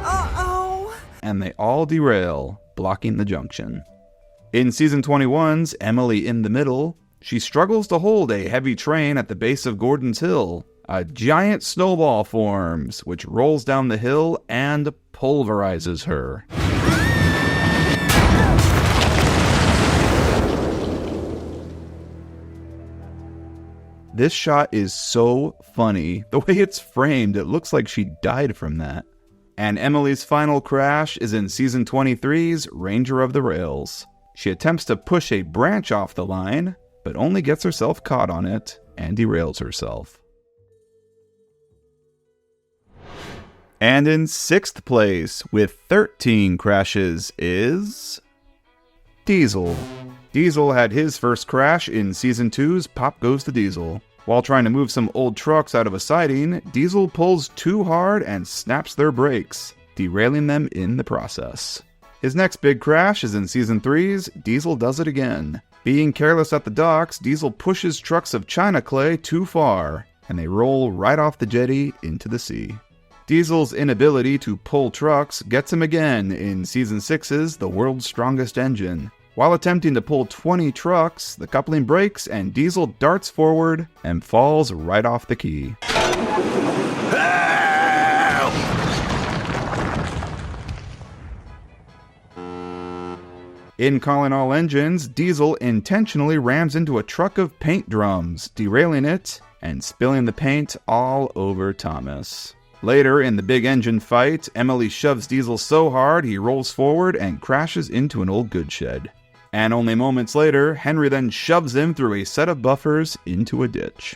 Uh-oh. And they all derail, blocking the junction. In Season 21's Emily in the Middle, she struggles to hold a heavy train at the base of Gordon's Hill. A giant snowball forms, which rolls down the hill and pulverizes her. This shot is so funny. The way it's framed, it looks like she died from that. And Emily's final crash is in Season 23's Ranger of the Rails. She attempts to push a branch off the line, but only gets herself caught on it and derails herself. And in 6th place, with 13 crashes, is Diesel. Diesel had his first crash in Season 2's Pop Goes the Diesel. While trying to move some old trucks out of a siding, Diesel pulls too hard and snaps their brakes, derailing them in the process. His next big crash is in Season 3's Diesel Does It Again. Being careless at the docks, Diesel pushes trucks of china clay too far, and they roll right off the jetty into the sea. Diesel's inability to pull trucks gets him again in Season 6's The World's Strongest Engine. While attempting to pull 20 trucks, the coupling breaks and Diesel darts forward and falls right off the key. In Calling All Engines, Diesel intentionally rams into a truck of paint drums, derailing it and spilling the paint all over Thomas. Later, in the big engine fight, Emily shoves Diesel so hard he rolls forward and crashes into an old goods shed. And only moments later, Henry then shoves him through a set of buffers into a ditch.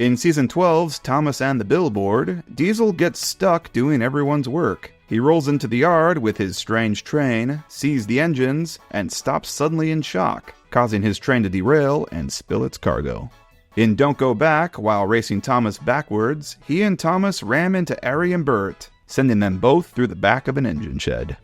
In Season 12's Thomas and the Billboard, Diesel gets stuck doing everyone's work. He rolls into the yard with his strange train, sees the engines, and stops suddenly in shock, causing his train to derail and spill its cargo. In Don't Go Back, while racing Thomas backwards, he and Thomas ram into Ari and Bert, sending them both through the back of an engine shed.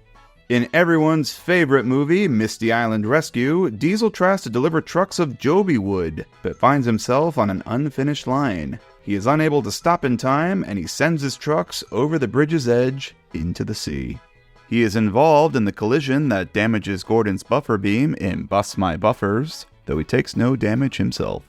In everyone's favorite movie, Misty Island Rescue, Diesel tries to deliver trucks of Joby wood, but finds himself on an unfinished line. He is unable to stop in time, and he sends his trucks over the bridge's edge into the sea. He is involved in the collision that damages Gordon's buffer beam in Bust My Buffers, though he takes no damage himself.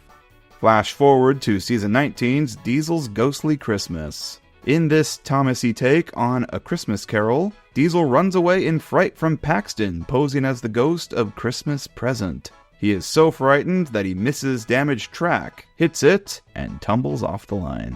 Flash forward to Season 19's Diesel's Ghostly Christmas. In this Thomasy take on A Christmas Carol, Diesel runs away in fright from Paxton, posing as the ghost of Christmas Present. He is so frightened that he misses damaged track, hits it, and tumbles off the line.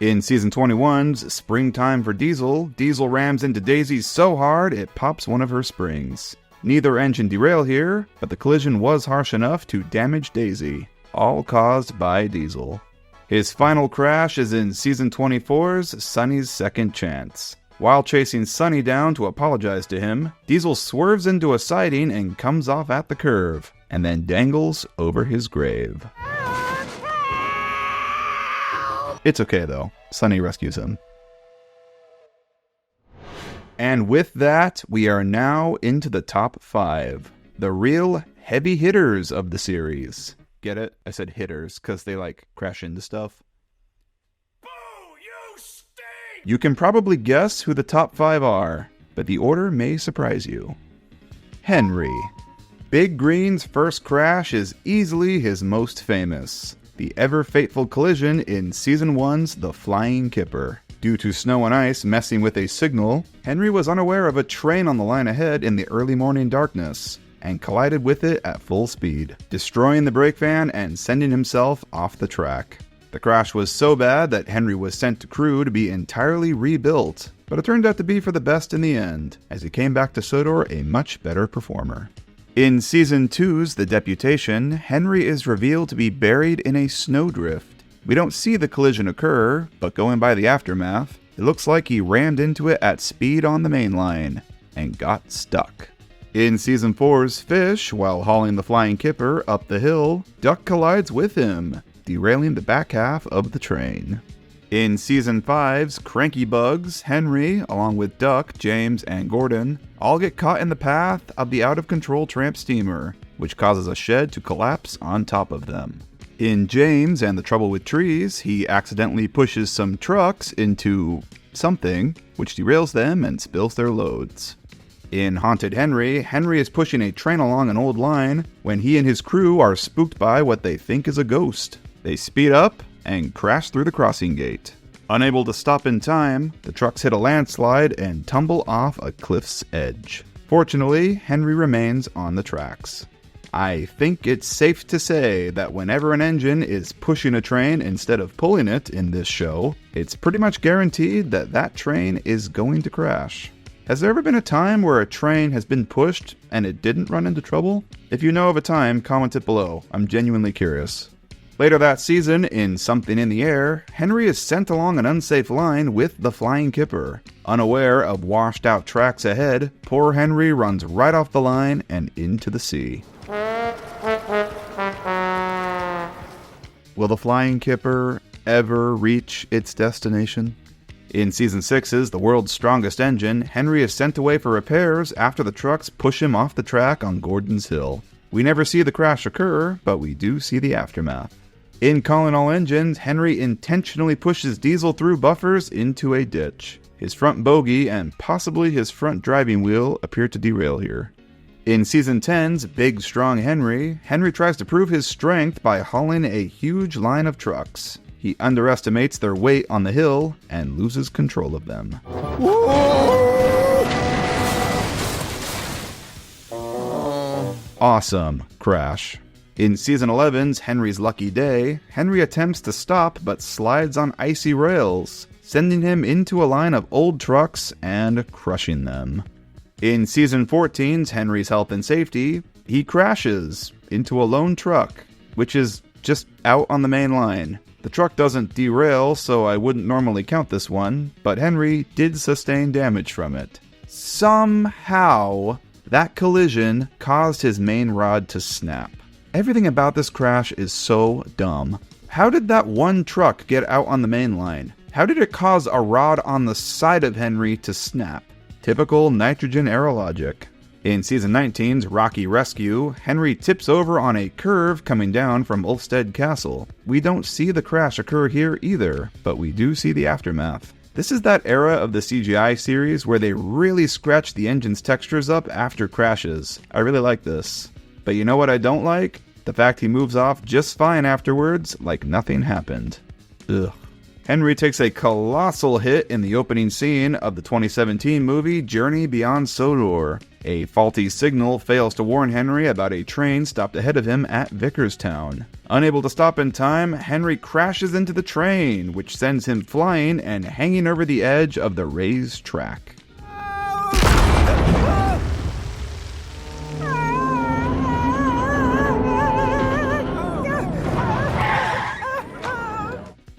In Season 21's Springtime for Diesel, Diesel rams into Daisy so hard it pops one of her springs. Neither engine derail here, but the collision was harsh enough to damage Daisy, all caused by Diesel. His final crash is in Season 24's Sonny's Second Chance. While chasing Sonny down to apologize to him, Diesel swerves into a siding and comes off at the curve, and then dangles over his grave. It's okay though, Sonny rescues him. And with that, we are now into the top 5. The real heavy hitters of the series. Get it? I said hitters, because they crash into stuff. Boo, you stink! You can probably guess who the top 5 are, but the order may surprise you. Henry. Big Green's first crash is easily his most famous. The ever-fateful collision in Season 1's The Flying Kipper. Due to snow and ice messing with a signal, Henry was unaware of a train on the line ahead in the early morning darkness, and collided with it at full speed, destroying the brake van and sending himself off the track. The crash was so bad that Henry was sent to crew to be entirely rebuilt, but it turned out to be for the best in the end, as he came back to Sodor a much better performer. In Season 2's The Deputation, Henry is revealed to be buried in a snowdrift. We don't see the collision occur, but going by the aftermath, it looks like he rammed into it at speed on the main line, and got stuck. In Season 4's Fish, while hauling the Flying Kipper up the hill, Duck collides with him, derailing the back half of the train. In Season 5's Cranky Bugs, Henry, along with Duck, James, and Gordon, all get caught in the path of the out-of-control tramp steamer, which causes a shed to collapse on top of them. In James and the Trouble with Trees, he accidentally pushes some trucks into something, which derails them and spills their loads. In Haunted Henry, Henry is pushing a train along an old line when he and his crew are spooked by what they think is a ghost. They speed up and crash through the crossing gate. Unable to stop in time, the trucks hit a landslide and tumble off a cliff's edge. Fortunately, Henry remains on the tracks. I think it's safe to say that whenever an engine is pushing a train instead of pulling it in this show, it's pretty much guaranteed that that train is going to crash. Has there ever been a time where a train has been pushed and it didn't run into trouble? If you know of a time, comment it below. I'm genuinely curious. Later that season, in Something in the Air, Henry is sent along an unsafe line with the Flying Kipper. Unaware of washed-out tracks ahead, poor Henry runs right off the line and into the sea. Will the Flying Kipper ever reach its destination? In Season 6's The World's Strongest Engine, Henry is sent away for repairs after the trucks push him off the track on Gordon's Hill. We never see the crash occur, but we do see the aftermath. In Calling All Engines, Henry intentionally pushes Diesel through buffers into a ditch. His front bogie and possibly his front driving wheel appear to derail here. In Season 10's Big Strong Henry, Henry tries to prove his strength by hauling a huge line of trucks. He underestimates their weight on the hill and loses control of them. Awesome crash. In Season 11's Henry's Lucky Day, Henry attempts to stop but slides on icy rails, sending him into a line of old trucks and crushing them. In Season 14's Henry's Health and Safety, he crashes into a lone truck, which is just out on the main line. The truck doesn't derail, so I wouldn't normally count this one, but Henry did sustain damage from it. Somehow, that collision caused his main rod to snap. Everything about this crash is so dumb. How did that one truck get out on the main line? How did it cause a rod on the side of Henry to snap? Typical nitrogen era logic. In Season 19's Rocky Rescue, Henry tips over on a curve coming down from Ulfstead Castle. We don't see the crash occur here either, but we do see the aftermath. This is that era of the CGI series where they really scratch the engine's textures up after crashes. I really like this. But you know what I don't like? The fact he moves off just fine afterwards, like nothing happened. Ugh. Henry takes a colossal hit in the opening scene of the 2017 movie Journey Beyond Sodor. A faulty signal fails to warn Henry about a train stopped ahead of him at Vickerstown. Unable to stop in time, Henry crashes into the train, which sends him flying and hanging over the edge of the raised track.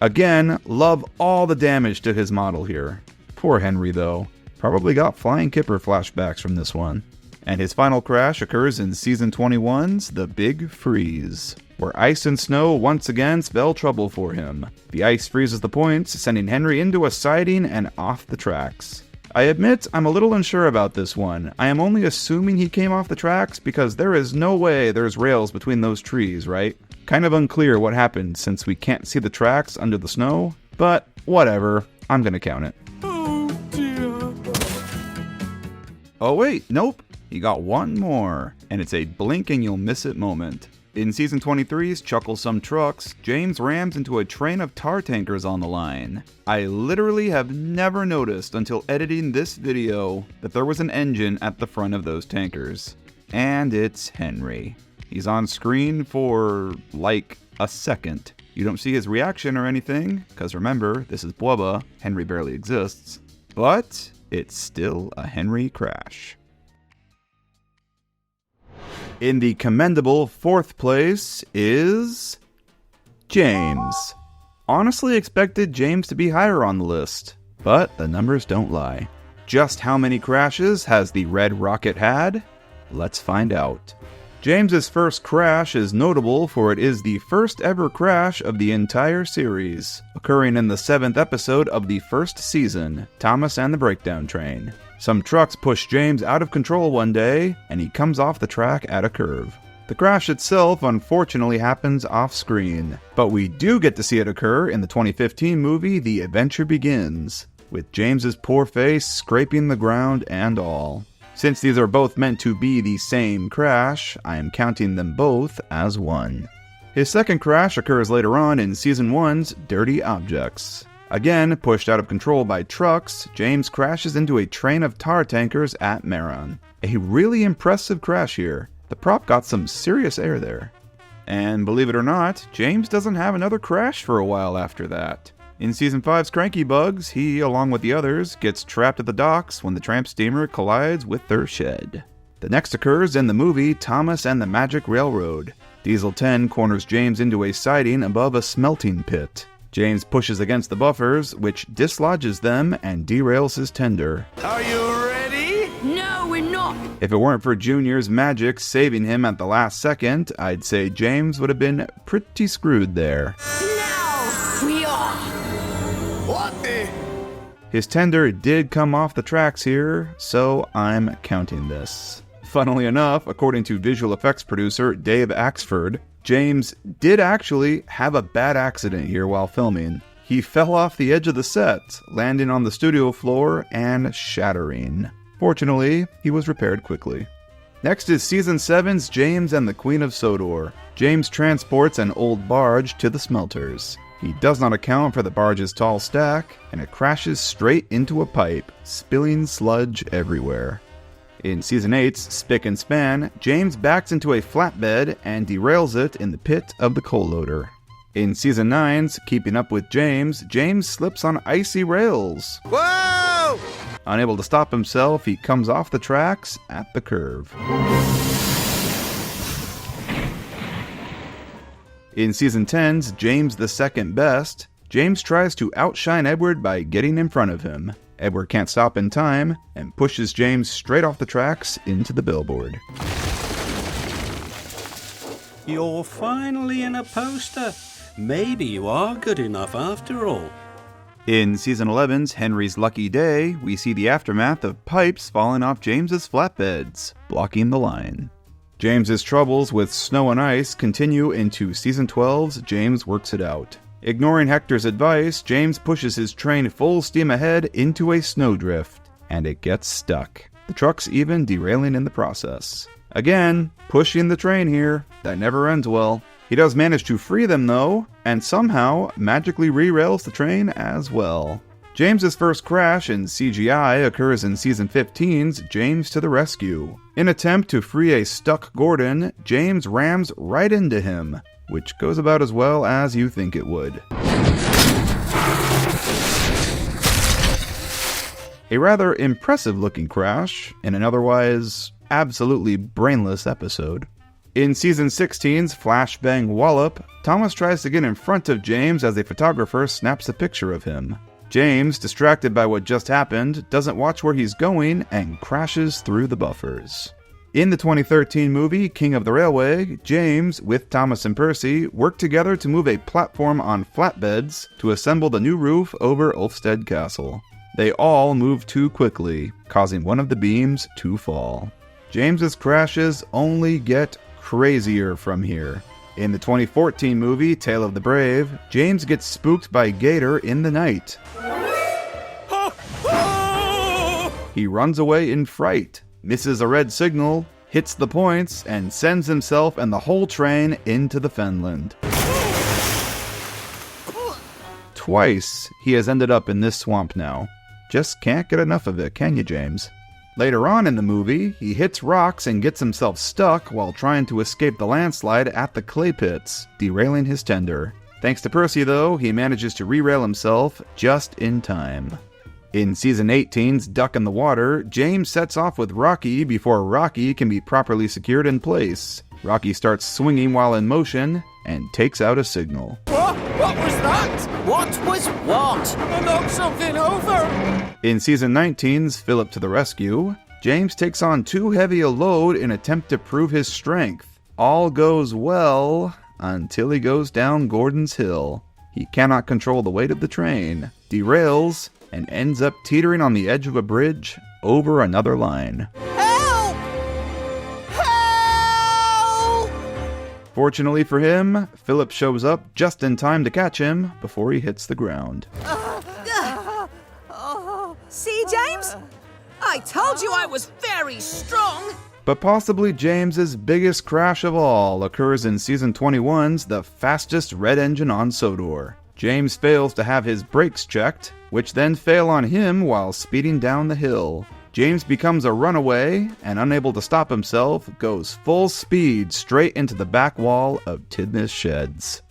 Again, love all the damage to his model here. Poor Henry, though. Probably got Flying Kipper flashbacks from this one. And his final crash occurs in Season 21's The Big Freeze, where ice and snow once again spell trouble for him. The ice freezes the points, sending Henry into a siding and off the tracks. I admit I'm a little unsure about this one. I am only assuming he came off the tracks because there is no way there's rails between those trees, right? Kind of unclear what happened since we can't see the tracks under the snow, but whatever, I'm gonna count it. Oh dear. Oh wait, nope, he got one more, and it's a blink and you'll miss it moment. In Season 23's Chuckle Some Trucks, James rams into a train of tar tankers on the line. I literally have never noticed until editing this video that there was an engine at the front of those tankers. And it's Henry. He's on screen for, like, a second. You don't see his reaction or anything, because remember, this is Bwubba, Henry barely exists. But it's still a Henry crash. In the commendable 4th place is James. Honestly expected James to be higher on the list, but the numbers don't lie. Just how many crashes has the Red Rocket had? Let's find out. James's first crash is notable for it is the first ever crash of the entire series, occurring in the 7th episode of the 1st season, Thomas and the Breakdown Train. Some trucks push James out of control one day, and he comes off the track at a curve. The crash itself unfortunately happens off-screen, but we do get to see it occur in the 2015 movie The Adventure Begins, with James's poor face scraping the ground and all. Since these are both meant to be the same crash, I am counting them both as one. His second crash occurs later on in Season 1's Dirty Objects. Again, pushed out of control by trucks, James crashes into a train of tar tankers at Maron. A really impressive crash here. The prop got some serious air there. And believe it or not, James doesn't have another crash for a while after that. In Season 5's Cranky Bugs, he, along with the others, gets trapped at the docks when the tramp steamer collides with their shed. The next occurs in the movie Thomas and the Magic Railroad. Diesel 10 corners James into a siding above a smelting pit. James pushes against the buffers, which dislodges them and derails his tender. Are you ready? No, we're not. If it weren't for Junior's magic saving him at the last second, I'd say James would have been pretty screwed there. Now we are. What the? His tender did come off the tracks here, so I'm counting this. Funnily enough, according to visual effects producer Dave Axford, James did actually have a bad accident here while filming. He fell off the edge of the set, landing on the studio floor and shattering. Fortunately, he was repaired quickly. Next is Season 7's James and the Queen of Sodor. James transports an old barge to the smelters. He does not account for the barge's tall stack, and it crashes straight into a pipe, spilling sludge everywhere. In Season 8's Spick and Span, James backs into a flatbed and derails it in the pit of the coal loader. In Season 9's Keeping Up with James, James slips on icy rails. Whoa! Unable to stop himself, he comes off the tracks at the curve. In Season 10's James the Second Best, James tries to outshine Edward by getting in front of him. Edward can't stop in time and pushes James straight off the tracks into the billboard. You're finally in a poster. Maybe you are good enough after all. In Season 11's Henry's Lucky Day, we see the aftermath of pipes falling off James's flatbeds, blocking the line. James's troubles with snow and ice continue into Season 12's James Works It Out. Ignoring Hector's advice, James pushes his train full steam ahead into a snowdrift, and it gets stuck. The truck's even derailing in the process. Again, pushing the train here. That never ends well. He does manage to free them though, and somehow magically re-rails the train as well. James's first crash in CGI occurs in Season 15's James to the Rescue. In attempt to free a stuck Gordon, James rams right into him, which goes about as well as you think it would. A rather impressive-looking crash in an otherwise absolutely brainless episode. In Season 16's Flashbang Wallop, Thomas tries to get in front of James as a photographer snaps a picture of him. James, distracted by what just happened, doesn't watch where he's going and crashes through the buffers. In the 2013 movie King of the Railway, James, with Thomas and Percy, work together to move a platform on flatbeds to assemble the new roof over Ulfsted Castle. They all move too quickly, causing one of the beams to fall. James's crashes only get crazier from here. In the 2014 movie Tale of the Brave, James gets spooked by Gator in the night. He runs away in fright, misses a red signal, hits the points, and sends himself and the whole train into the Fenland. Twice he has ended up in this swamp now. Just can't get enough of it, can you, James? Later on in the movie, he hits rocks and gets himself stuck while trying to escape the landslide at the clay pits, derailing his tender. Thanks to Percy, though, he manages to re-rail himself just in time. In Season 18's Duck in the Water, James sets off with Rocky before Rocky can be properly secured in place. Rocky starts swinging while in motion and takes out a signal. What was that? What was what? I knocked something over! In Season 19's Philip to the Rescue, James takes on too heavy a load in attempt to prove his strength. All goes well until he goes down Gordon's Hill. He cannot control the weight of the train, derails, and ends up teetering on the edge of a bridge over another line. Help! Help! Fortunately for him, Philip shows up just in time to catch him before he hits the ground. See, James? I told you I was very strong. But possibly James's biggest crash of all occurs in Season 21's The Fastest Red Engine on Sodor. James fails to have his brakes checked, which then fail on him while speeding down the hill. James becomes a runaway, and unable to stop himself, goes full speed straight into the back wall of Tidmouth Sheds.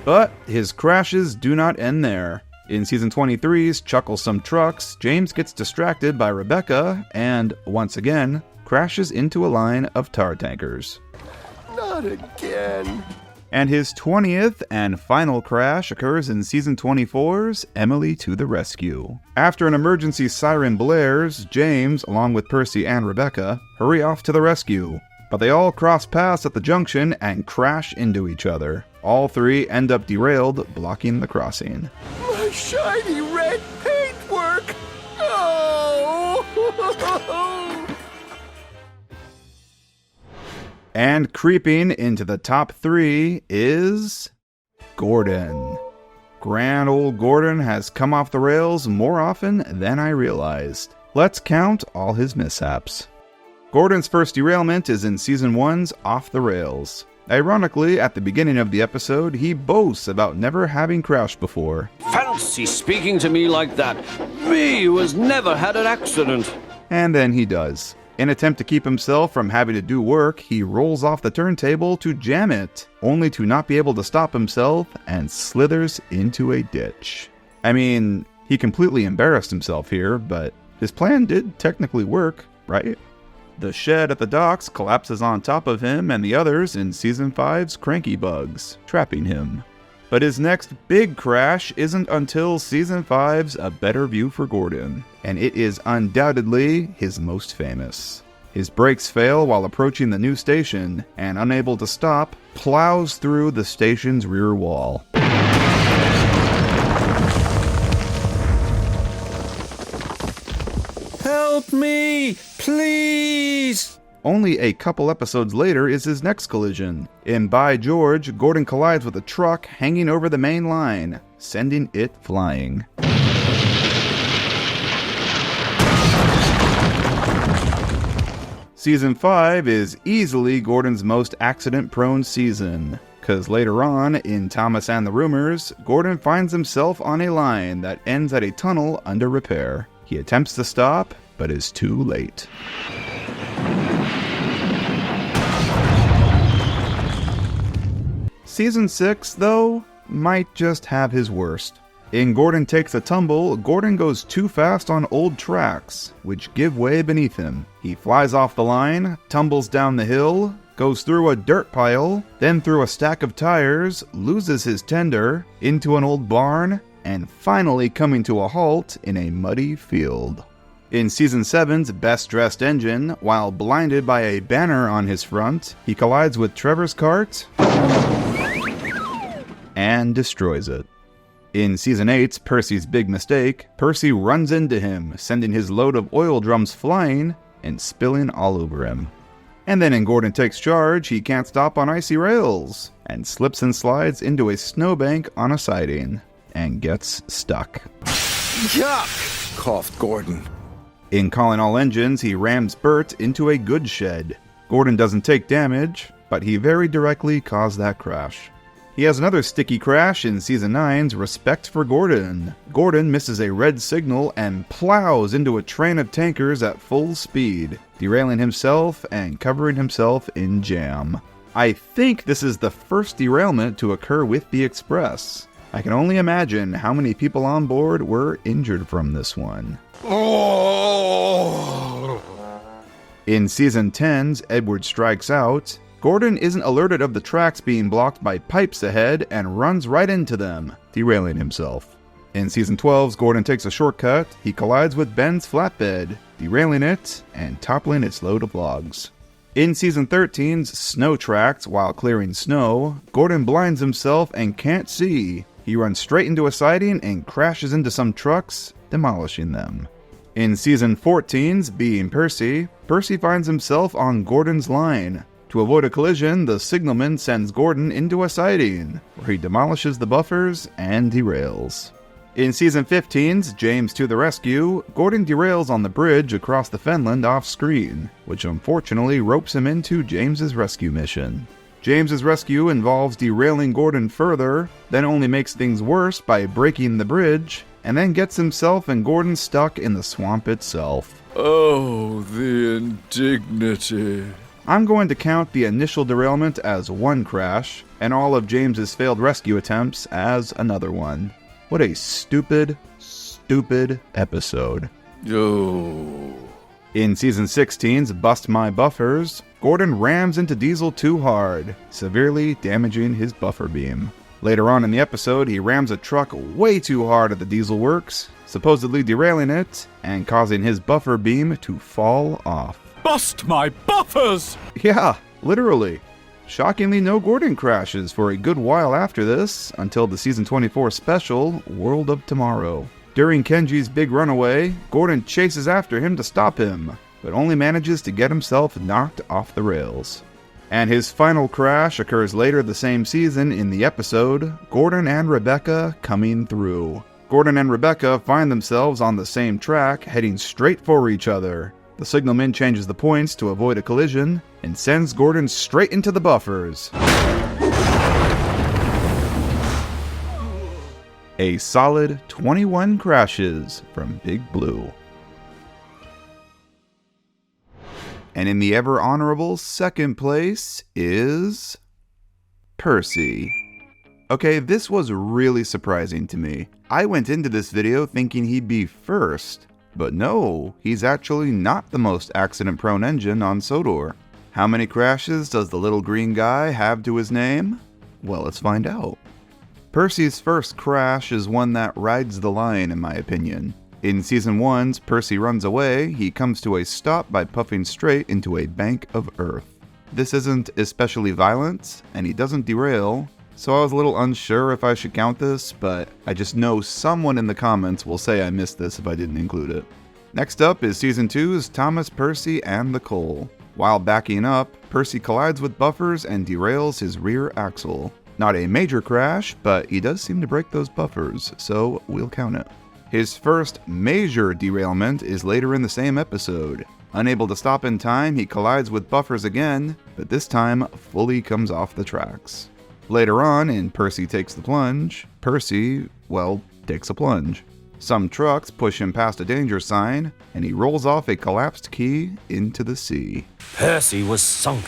But his crashes do not end there. In Season 23's Chucklesome Trucks, James gets distracted by Rebecca and, once again, crashes into a line of tar tankers. Not again. And his 20th and final crash occurs in Season 24's Emily to the Rescue. After an emergency siren blares, James, along with Percy and Rebecca, hurry off to the rescue. But they all cross paths at the junction and crash into each other. All three end up derailed, blocking the crossing. My shiny red paintwork! Oh! And creeping into the top 3 is Gordon. Grand old Gordon has come off the rails more often than I realized. Let's count all his mishaps. Gordon's first derailment is in Season 1's Off the Rails. Ironically, at the beginning of the episode, he boasts about never having crashed before. Fancy speaking to me like that. Me who has never had an accident. And then he does. In an attempt to keep himself from having to do work, he rolls off the turntable to jam it, only to not be able to stop himself and slithers into a ditch. I mean, he completely embarrassed himself here, but his plan did technically work, right? The shed at the docks collapses on top of him and the others in Season 5's Cranky Bugs, trapping him. But his next big crash isn't until Season 5's A Better View for Gordon, and it is undoubtedly his most famous. His brakes fail while approaching the new station, and unable to stop, plows through the station's rear wall. Help me, please! Only a couple episodes later is his next collision. In By George, Gordon collides with a truck hanging over the main line, sending it flying. Season 5 is easily Gordon's most accident-prone season, because later on, in Thomas and the Rumors, Gordon finds himself on a line that ends at a tunnel under repair. He attempts to stop, but is too late. Season 6, though, might just have his worst. In Gordon Takes a Tumble, Gordon goes too fast on old tracks, which give way beneath him. He flies off the line, tumbles down the hill, goes through a dirt pile, then through a stack of tires, loses his tender, into an old barn, and finally coming to a halt in a muddy field. In Season 7's Best Dressed Engine, while blinded by a banner on his front, he collides with Trevor's cart and destroys it. In Season 8's Percy's Big Mistake, Percy runs into him, sending his load of oil drums flying and spilling all over him. And then in Gordon Takes Charge, he can't stop on icy rails, and slips and slides into a snowbank on a siding, and gets stuck. Yuck! Coughed Gordon. In Calling All Engines, he rams Bert into a goods shed. Gordon doesn't take damage, but he very directly caused that crash. He has another sticky crash in Season 9's Respect for Gordon. Gordon misses a red signal and plows into a train of tankers at full speed, derailing himself and covering himself in jam. I think this is the first derailment to occur with the Express. I can only imagine how many people on board were injured from this one. In Season 10's Edward Strikes Out, Gordon isn't alerted of the tracks being blocked by pipes ahead and runs right into them, derailing himself. In Season 12's Gordon Takes a Shortcut, he collides with Ben's flatbed, derailing it and toppling its load of logs. In Season 13's Snow Tracks, while clearing snow, Gordon blinds himself and can't see. He runs straight into a siding and crashes into some trucks, demolishing them. In Season 14's Being Percy, Percy finds himself on Gordon's line. To avoid a collision, the signalman sends Gordon into a siding, where he demolishes the buffers and derails. In Season 15's James to the Rescue, Gordon derails on the bridge across the fenland off-screen, which unfortunately ropes him into James's rescue mission. James's rescue involves derailing Gordon further, then only makes things worse by breaking the bridge, and then gets himself and Gordon stuck in the swamp itself. Oh, the indignity. I'm going to count the initial derailment as one crash, and all of James's failed rescue attempts as another one. What a stupid, stupid episode. Oh. In Season 16's Bust My Buffers, Gordon rams into Diesel too hard, severely damaging his buffer beam. Later on in the episode, he rams a truck way too hard at the Diesel Works, supposedly derailing it and causing his buffer beam to fall off. Bust my buffers! Yeah, literally. Shockingly, no Gordon crashes for a good while after this, until the Season 24 special, World of Tomorrow. During Kenji's big runaway, Gordon chases after him to stop him, but only manages to get himself knocked off the rails. And his final crash occurs later the same season in the episode, Gordon and Rebecca Coming Through. Gordon and Rebecca find themselves on the same track, heading straight for each other. The signalman changes the points to avoid a collision, and sends Gordon straight into the buffers. A solid 21 crashes from Big Blue. And in the ever honorable second place is Percy. Okay, this was really surprising to me. I went into this video thinking he'd be first, but no, he's actually not the most accident-prone engine on Sodor. How many crashes does the little green guy have to his name? Well, let's find out. Percy's first crash is one that rides the line, in my opinion. In Season 1's Percy Runs Away, he comes to a stop by puffing straight into a bank of earth. This isn't especially violent, and he doesn't derail, so I was a little unsure if I should count this, but I just know someone in the comments will say I missed this if I didn't include it. Next up is Season 2's Thomas, Percy, and the Coal. While backing up, Percy collides with buffers and derails his rear axle. Not a major crash, but he does seem to break those buffers, so we'll count it. His first major derailment is later in the same episode. Unable to stop in time, he collides with buffers again, but this time fully comes off the tracks. Later on, in Percy Takes the Plunge, Percy, takes a plunge. Some trucks push him past a danger sign, and he rolls off a collapsed quay into the sea. Percy was sunk.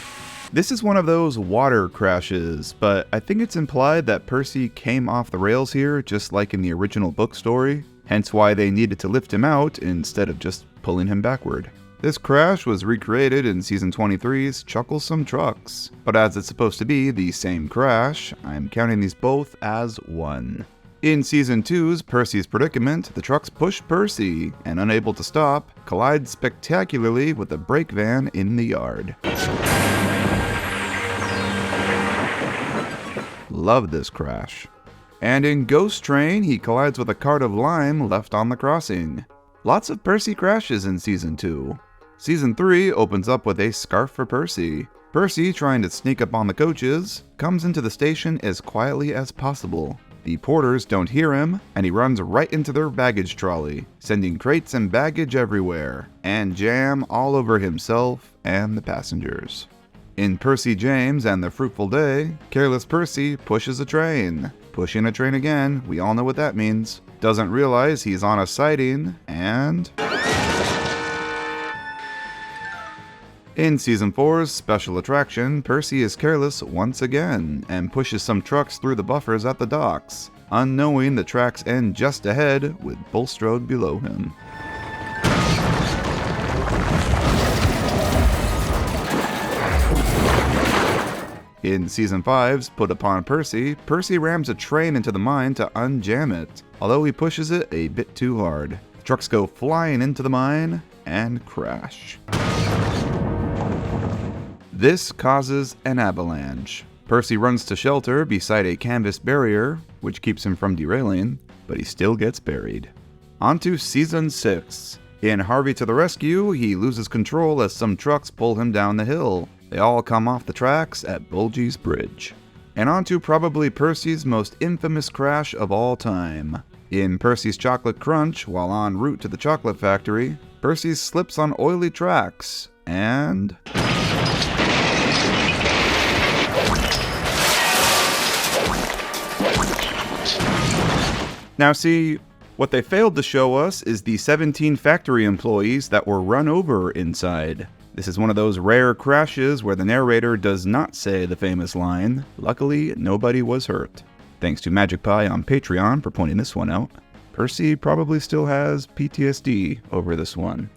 This is one of those water crashes, but I think it's implied that Percy came off the rails here, just like in the original book story, hence why they needed to lift him out instead of just pulling him backward. This crash was recreated in Season 23's Chucklesome Trucks, but as it's supposed to be the same crash, I'm counting these both as one. In Season 2's Percy's Predicament, the trucks push Percy, and unable to stop, collide spectacularly with a brake van in the yard. Love this crash. And in Ghost Train, he collides with a cart of lime left on the crossing. Lots of Percy crashes in Season 2. Season 3 opens up with a scarf for Percy. Percy, trying to sneak up on the coaches, comes into the station as quietly as possible. The porters don't hear him, and he runs right into their baggage trolley, sending crates and baggage everywhere, and jam all over himself and the passengers. In Percy James and the Fruitful Day, careless Percy pushes a train. Pushing a train again, we all know what that means. Doesn't realize he's on a siding, and... In Season 4's Special Attraction, Percy is careless once again, and pushes some trucks through the buffers at the docks, unknowing the tracks end just ahead with Bulstrode below him. In Season 5's Put Upon Percy, Percy rams a train into the mine to unjam it, although he pushes it a bit too hard. The trucks go flying into the mine and crash. This causes an avalanche. Percy runs to shelter beside a canvas barrier, which keeps him from derailing, but he still gets buried. On to Season 6. In Harvey to the Rescue, he loses control as some trucks pull him down the hill. They all come off the tracks at Bulgy's Bridge. And on to probably Percy's most infamous crash of all time. In Percy's Chocolate Crunch, while en route to the chocolate factory, Percy slips on oily tracks, and... Now see, what they failed to show us is the 17 factory employees that were run over inside. This is one of those rare crashes where the narrator does not say the famous line. Luckily, nobody was hurt. Thanks to Magic Pie on Patreon for pointing this one out. Percy probably still has PTSD over this one.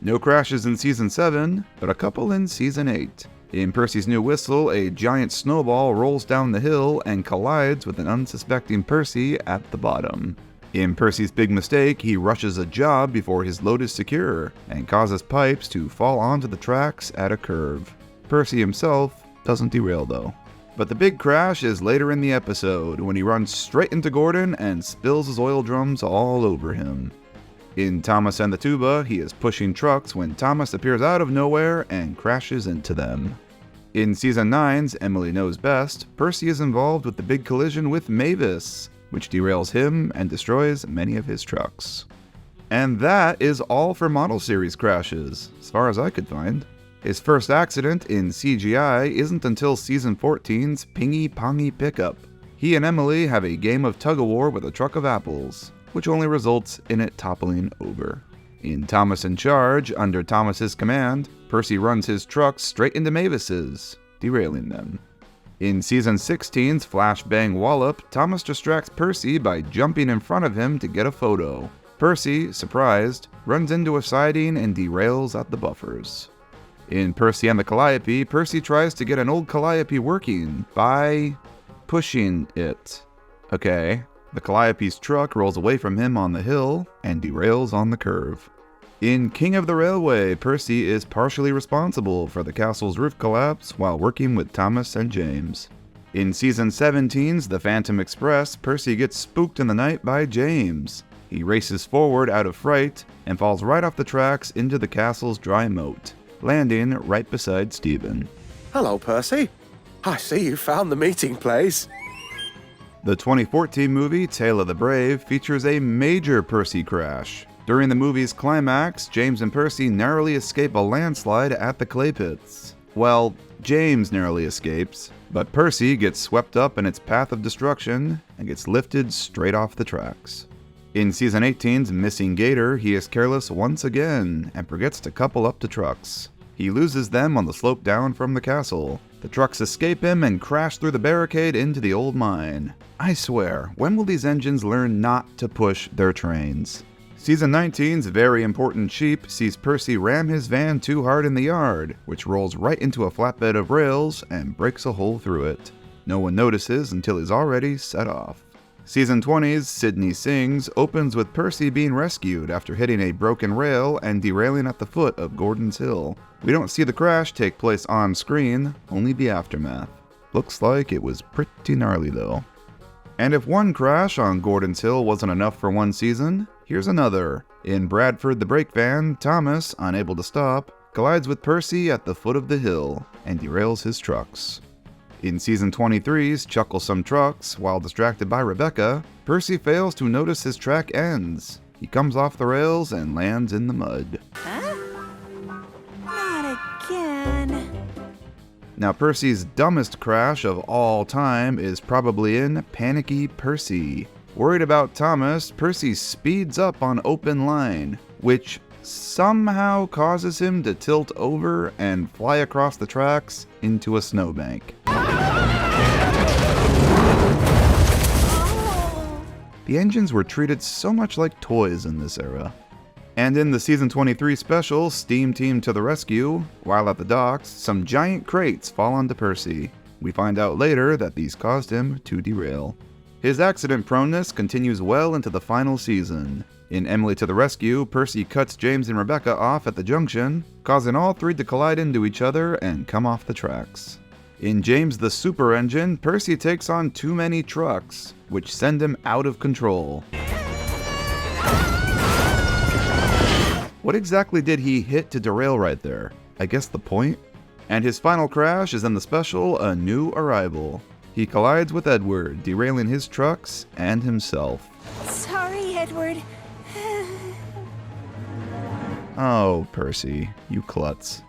No crashes in Season 7, but a couple in Season 8. In Percy's New Whistle, a giant snowball rolls down the hill and collides with an unsuspecting Percy at the bottom. In Percy's Big Mistake, he rushes a job before his load is secure, and causes pipes to fall onto the tracks at a curve. Percy himself doesn't derail though. But the big crash is later in the episode, when he runs straight into Gordon and spills his oil drums all over him. In Thomas and the Tuba, he is pushing trucks when Thomas appears out of nowhere and crashes into them. In Season 9's Emily Knows Best, Percy is involved with the big collision with Mavis, which derails him and destroys many of his trucks. And that is all for model series crashes, as far as I could find. His first accident in CGI isn't until Season 14's Pingy Pongy Pickup. He and Emily have a game of tug-of-war with a truck of apples, which only results in it toppling over. In Thomas in Charge, under Thomas's command, Percy runs his trucks straight into Mavis's, derailing them. In Season 16's Flashbang Wallop, Thomas distracts Percy by jumping in front of him to get a photo. Percy, surprised, runs into a siding and derails at the buffers. In Percy and the Calliope, Percy tries to get an old Calliope working by pushing it. Okay, The Calliope's truck rolls away from him on the hill and derails on the curve. In King of the Railway, Percy is partially responsible for the castle's roof collapse while working with Thomas and James. In Season 17's The Phantom Express, Percy gets spooked in the night by James. He races forward out of fright and falls right off the tracks into the castle's dry moat, landing right beside Stephen. Hello, Percy. I see you found the meeting place. The 2014 movie Tale of the Brave features a major Percy crash. During the movie's climax, James and Percy narrowly escape a landslide at the clay pits. Well, James narrowly escapes, but Percy gets swept up in its path of destruction and gets lifted straight off the tracks. In Season 18's Missing Gator, he is careless once again and forgets to couple up the trucks. He loses them on the slope down from the castle. The trucks escape him and crash through the barricade into the old mine. I swear, when will these engines learn not to push their trains? Season 19's Very Important Sheep sees Percy ram his van too hard in the yard, which rolls right into a flatbed of rails and breaks a hole through it. No one notices until he's already set off. Season 20's Sydney Sings opens with Percy being rescued after hitting a broken rail and derailing at the foot of Gordon's Hill. We don't see the crash take place on screen, only the aftermath. Looks like it was pretty gnarly though. And if one crash on Gordon's Hill wasn't enough for one season, here's another. In Bradford the Brake Van, Thomas, unable to stop, collides with Percy at the foot of the hill and derails his trucks. In Season 23's Chucklesome Trucks, while distracted by Rebecca, Percy fails to notice his track ends. He comes off the rails and lands in the mud. Huh? Not again. Now, Percy's dumbest crash of all time is probably in Panicky Percy. Worried about Thomas, Percy speeds up on open line, which somehow causes him to tilt over and fly across the tracks into a snowbank. The engines were treated so much like toys in this era. And in the Season 23 special, Steam Team to the Rescue, while at the docks, some giant crates fall onto Percy. We find out later that these caused him to derail. His accident proneness continues well into the final season. In Emily to the Rescue, Percy cuts James and Rebecca off at the junction, causing all three to collide into each other and come off the tracks. In James the Super Engine, Percy takes on too many trucks, which send him out of control. What exactly did he hit to derail right there? I guess the point? And his final crash is in the special A New Arrival. He collides with Edward, derailing his trucks and himself. Sorry, Edward. Oh, Percy, you klutz.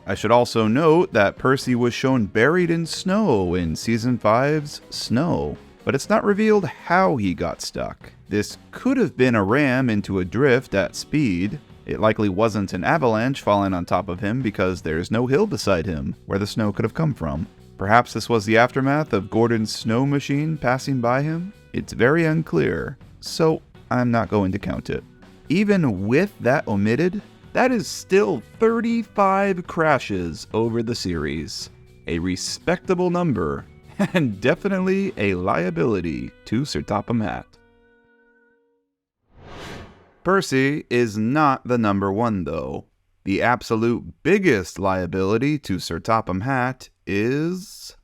I should also note that Percy was shown buried in snow in Season 5's Snow, but it's not revealed how he got stuck. This could have been a ram into a drift at speed. It likely wasn't an avalanche falling on top of him because there's no hill beside him where the snow could have come from. Perhaps this was the aftermath of Gordon's snow machine passing by him? It's very unclear, so I'm not going to count it. Even with that omitted, that is still 35 crashes over the series. A respectable number, and definitely a liability to Sir Topham Hatt. Percy is not the number one, though. The absolute biggest liability to Sir Topham Hatt is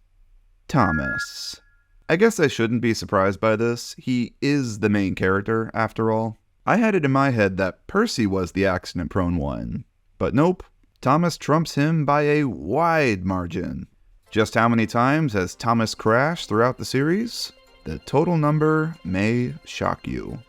Thomas. I guess I shouldn't be surprised by this. He is the main character, after all. I had it in my head that Percy was the accident-prone one. But nope, Thomas trumps him by a wide margin. Just how many times has Thomas crashed throughout the series? The total number may shock you.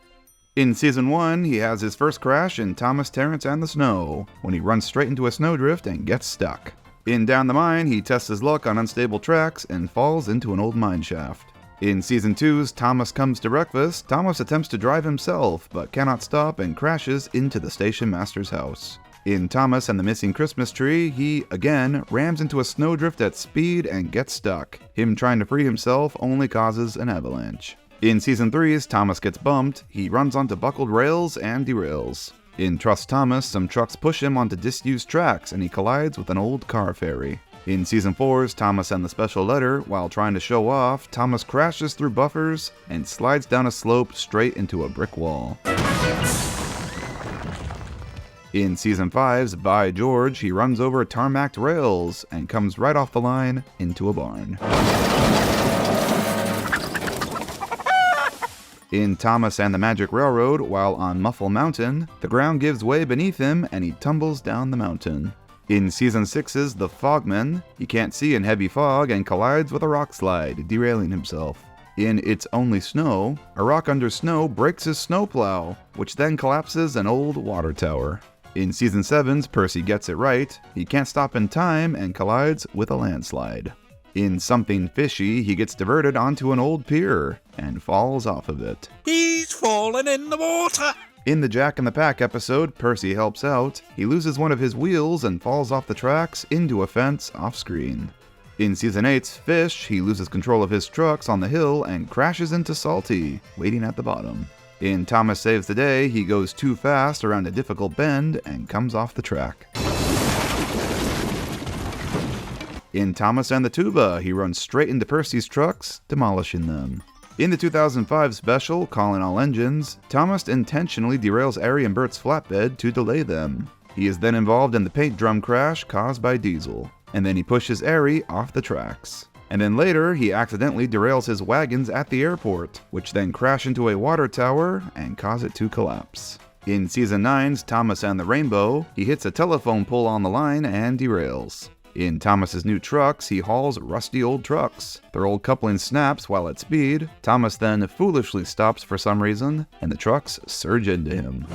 In Season 1, he has his first crash in Thomas Terrence and the Snow, when he runs straight into a snowdrift and gets stuck. In Down the Mine, he tests his luck on unstable tracks and falls into an old mine shaft. In Season 2's Thomas Comes to Breakfast, Thomas attempts to drive himself, but cannot stop and crashes into the station master's house. In Thomas and the Missing Christmas Tree, he, again, rams into a snowdrift at speed and gets stuck. Him trying to free himself only causes an avalanche. In Season 3's Thomas Gets Bumped, he runs onto buckled rails and derails. In Trust Thomas, some trucks push him onto disused tracks and he collides with an old car ferry. In Season 4's Thomas and the Special Letter, while trying to show off, Thomas crashes through buffers and slides down a slope straight into a brick wall. In Season 5's By George, he runs over tarmacked rails and comes right off the line into a barn. In Thomas and the Magic Railroad, while on Muffle Mountain, the ground gives way beneath him and he tumbles down the mountain. In Season 6's The Fogman, he can't see in heavy fog and collides with a rock slide, derailing himself. In It's Only Snow, a rock under snow breaks his snowplow, which then collapses an old water tower. In Season 7's Percy Gets It Right, he can't stop in time and collides with a landslide. In Something Fishy, he gets diverted onto an old pier and falls off of it. He's fallen in the water! In the Jack in the Pack episode, Percy helps out. He loses one of his wheels and falls off the tracks into a fence off-screen. In Season 8's Fish, he loses control of his trucks on the hill and crashes into Salty, waiting at the bottom. In Thomas Saves the Day, he goes too fast around a difficult bend and comes off the track. In Thomas and the Tuba, he runs straight into Percy's trucks, demolishing them. In the 2005 special, Calling All Engines, Thomas intentionally derails Ari and Bert's flatbed to delay them. He is then involved in the paint drum crash caused by Diesel, and then he pushes Ari off the tracks. And then later, he accidentally derails his wagons at the airport, which then crash into a water tower and cause it to collapse. In Season 9's Thomas and the Rainbow, he hits a telephone pole on the line and derails. In Thomas's new trucks, he hauls rusty old trucks. Their old coupling snaps while at speed. Thomas then foolishly stops for some reason, and the trucks surge into him.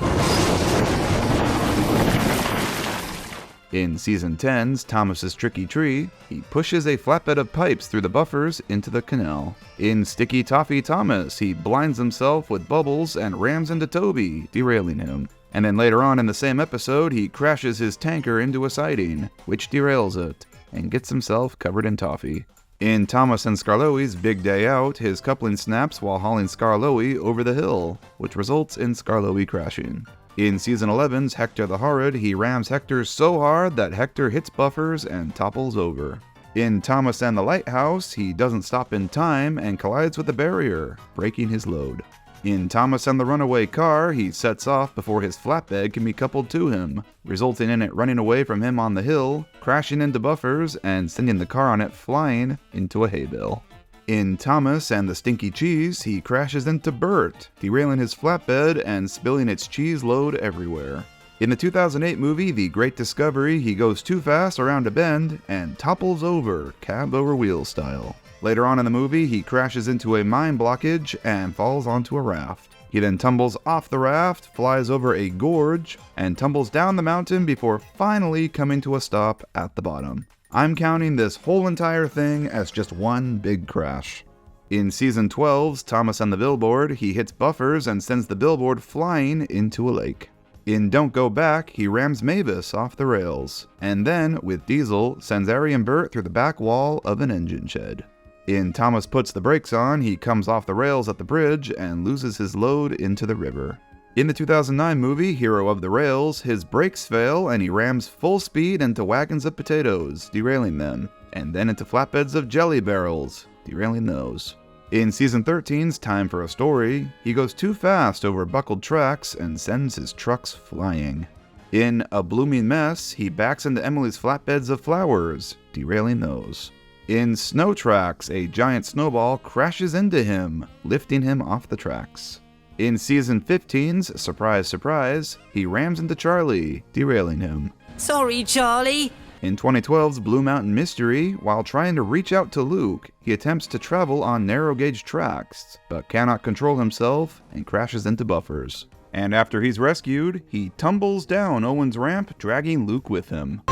In Season 10's Thomas's Tricky Tree, he pushes a flatbed of pipes through the buffers into the canal. In Sticky Toffee Thomas, he blinds himself with bubbles and rams into Toby, derailing him. And then later on in the same episode, he crashes his tanker into a siding, which derails it, and gets himself covered in toffee. In Thomas and Skarloey's Big Day Out, his coupling snaps while hauling Skarloey over the hill, which results in Skarloey crashing. In Season 11's Hector the Horrid, he rams Hector so hard that Hector hits buffers and topples over. In Thomas and the Lighthouse, he doesn't stop in time and collides with the barrier, breaking his load. In Thomas and the Runaway Car, he sets off before his flatbed can be coupled to him, resulting in it running away from him on the hill, crashing into buffers, and sending the car on it flying into a hay bale. In Thomas and the Stinky Cheese, he crashes into Bert, derailing his flatbed and spilling its cheese load everywhere. In the 2008 movie The Great Discovery, he goes too fast around a bend and topples over, cab over wheel style. Later on in the movie, he crashes into a mine blockage and falls onto a raft. He then tumbles off the raft, flies over a gorge, and tumbles down the mountain before finally coming to a stop at the bottom. I'm counting this whole entire thing as just one big crash. In Season 12's Thomas and the Billboard, he hits buffers and sends the billboard flying into a lake. In Don't Go Back, he rams Mavis off the rails, and then, with Diesel, sends Ari and Bert through the back wall of an engine shed. In Thomas Puts the Brakes On, he comes off the rails at the bridge and loses his load into the river. In the 2009 movie Hero of the Rails, his brakes fail and he rams full speed into wagons of potatoes, derailing them, and then into flatbeds of jelly barrels, derailing those. In Season 13's Time for a Story, he goes too fast over buckled tracks and sends his trucks flying. In A Blooming Mess, he backs into Emily's flatbeds of flowers, derailing those. In Snow Tracks, a giant snowball crashes into him, lifting him off the tracks. In Season 15's Surprise Surprise, he rams into Charlie, derailing him. Sorry, Charlie. In 2012's Blue Mountain Mystery, while trying to reach out to Luke, he attempts to travel on narrow gauge tracks, but cannot control himself and crashes into buffers. And after he's rescued, he tumbles down Owen's ramp, dragging Luke with him.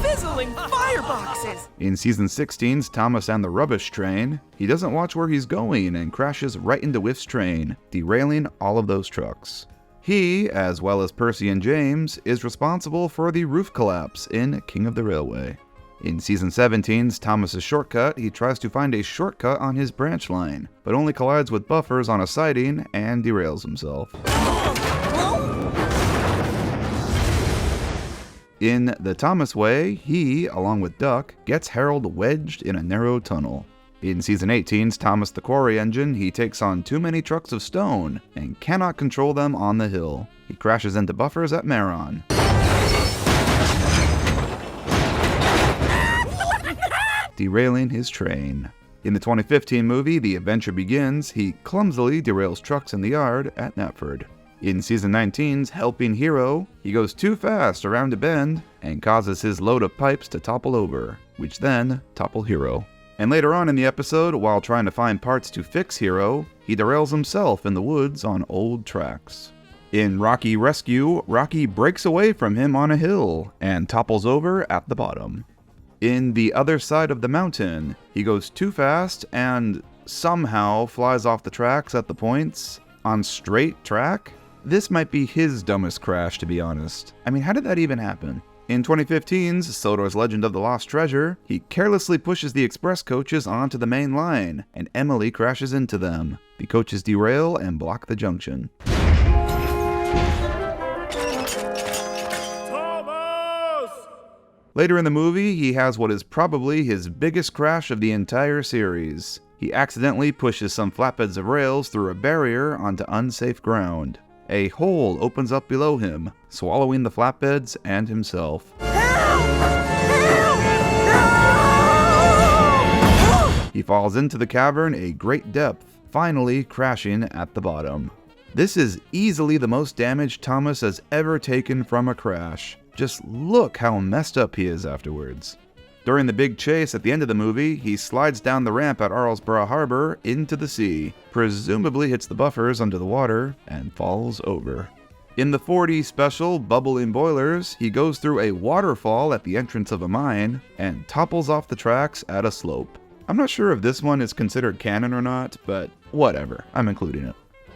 Fizzling fireboxes! In Season 16's Thomas and the Rubbish Train, he doesn't watch where he's going and crashes right into Whiff's train, derailing all of those trucks. He, as well as Percy and James, is responsible for the roof collapse in King of the Railway. In Season 17's Thomas's Shortcut, he tries to find a shortcut on his branch line, but only collides with buffers on a siding and derails himself. In The Thomas Way, he, along with Duck, gets Harold wedged in a narrow tunnel. In Season 18's Thomas the Quarry Engine, he takes on too many trucks of stone and cannot control them on the hill. He crashes into buffers at Maron, derailing his train. In the 2015 movie The Adventure Begins, he clumsily derails trucks in the yard at Knapford. In Season 19's Helping Hero, he goes too fast around a bend and causes his load of pipes to topple over, which then topple Hero. And later on in the episode, while trying to find parts to fix Hero, he derails himself in the woods on old tracks. In Rocky Rescue, Rocky breaks away from him on a hill and topples over at the bottom. In The Other Side of the Mountain, he goes too fast and somehow flies off the tracks at the points on straight track. This might be his dumbest crash, to be honest. I mean, how did that even happen? In 2015's Sodor's Legend of the Lost Treasure, he carelessly pushes the express coaches onto the main line, and Emily crashes into them. The coaches derail and block the junction. Later in the movie, he has what is probably his biggest crash of the entire series. He accidentally pushes some flatbeds of rails through a barrier onto unsafe ground. A hole opens up below him, swallowing the flatbeds and himself. He falls into the cavern a great depth, finally crashing at the bottom. This is easily the most damage Thomas has ever taken from a crash. Just look how messed up he is afterwards. During the big chase at the end of the movie, he slides down the ramp at Arlesborough Harbor into the sea, presumably hits the buffers under the water, and falls over. In the 4D special Bubbling Boilers, he goes through a waterfall at the entrance of a mine, and topples off the tracks at a slope. I'm not sure if this one is considered canon or not, but whatever, I'm including it.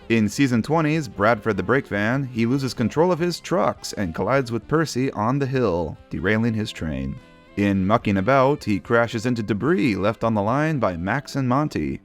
In Season 20's Bradford the Brake Van, he loses control of his trucks and collides with Percy on the hill, derailing his train. In Mucking About, he crashes into debris left on the line by Max and Monty,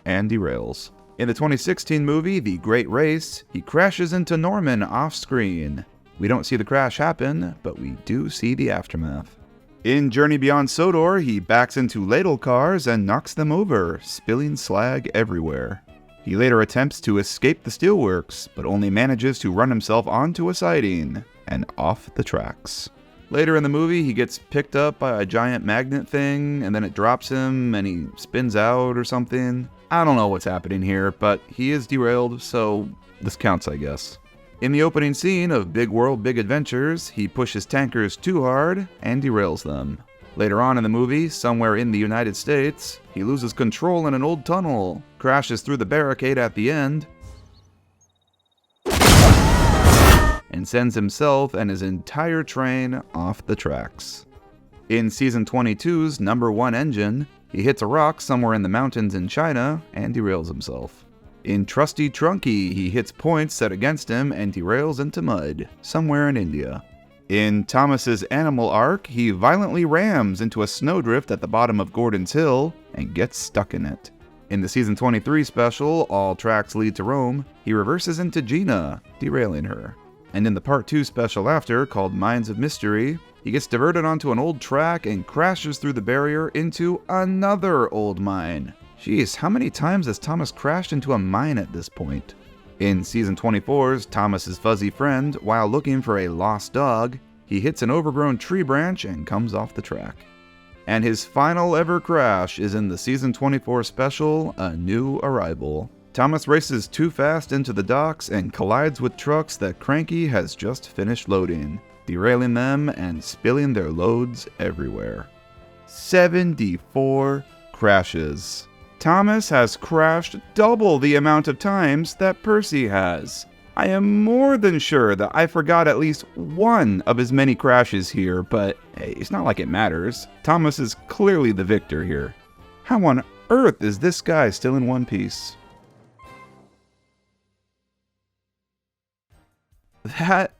and derails. In the 2016 movie The Great Race, he crashes into Norman off-screen. We don't see the crash happen, but we do see the aftermath. In Journey Beyond Sodor, he backs into ladle cars and knocks them over, spilling slag everywhere. He later attempts to escape the steelworks, but only manages to run himself onto a siding and off the tracks. Later in the movie, he gets picked up by a giant magnet thing, and then it drops him, and he spins out or something. I don't know what's happening here, but he is derailed, so this counts, I guess. In the opening scene of Big World, Big Adventures, he pushes tankers too hard and derails them. Later on in the movie, somewhere in the United States, he loses control in an old tunnel, crashes through the barricade at the end, and sends himself and his entire train off the tracks. In Season 22's Number 1 Engine, he hits a rock somewhere in the mountains in China and derails himself. In Trusty Trunky, he hits points set against him and derails into mud, somewhere in India. In Thomas's Animal Ark, he violently rams into a snowdrift at the bottom of Gordon's Hill and gets stuck in it. In the Season 23 special, All Tracks Lead to Rome, he reverses into Gina, derailing her. And in the Part 2 special after, called Mines of Mystery, he gets diverted onto an old track and crashes through the barrier into another old mine. Jeez, how many times has Thomas crashed into a mine at this point? In Season 24's Thomas's Fuzzy Friend, while looking for a lost dog, he hits an overgrown tree branch and comes off the track. And his final ever crash is in the Season 24 special, A New Arrival. Thomas races too fast into the docks and collides with trucks that Cranky has just finished loading, derailing them and spilling their loads everywhere. 74 crashes. Thomas has crashed double the amount of times that Percy has. I am more than sure that I forgot at least one of his many crashes here, but hey, it's not like it matters. Thomas is clearly the victor here. How on earth is this guy still in one piece? That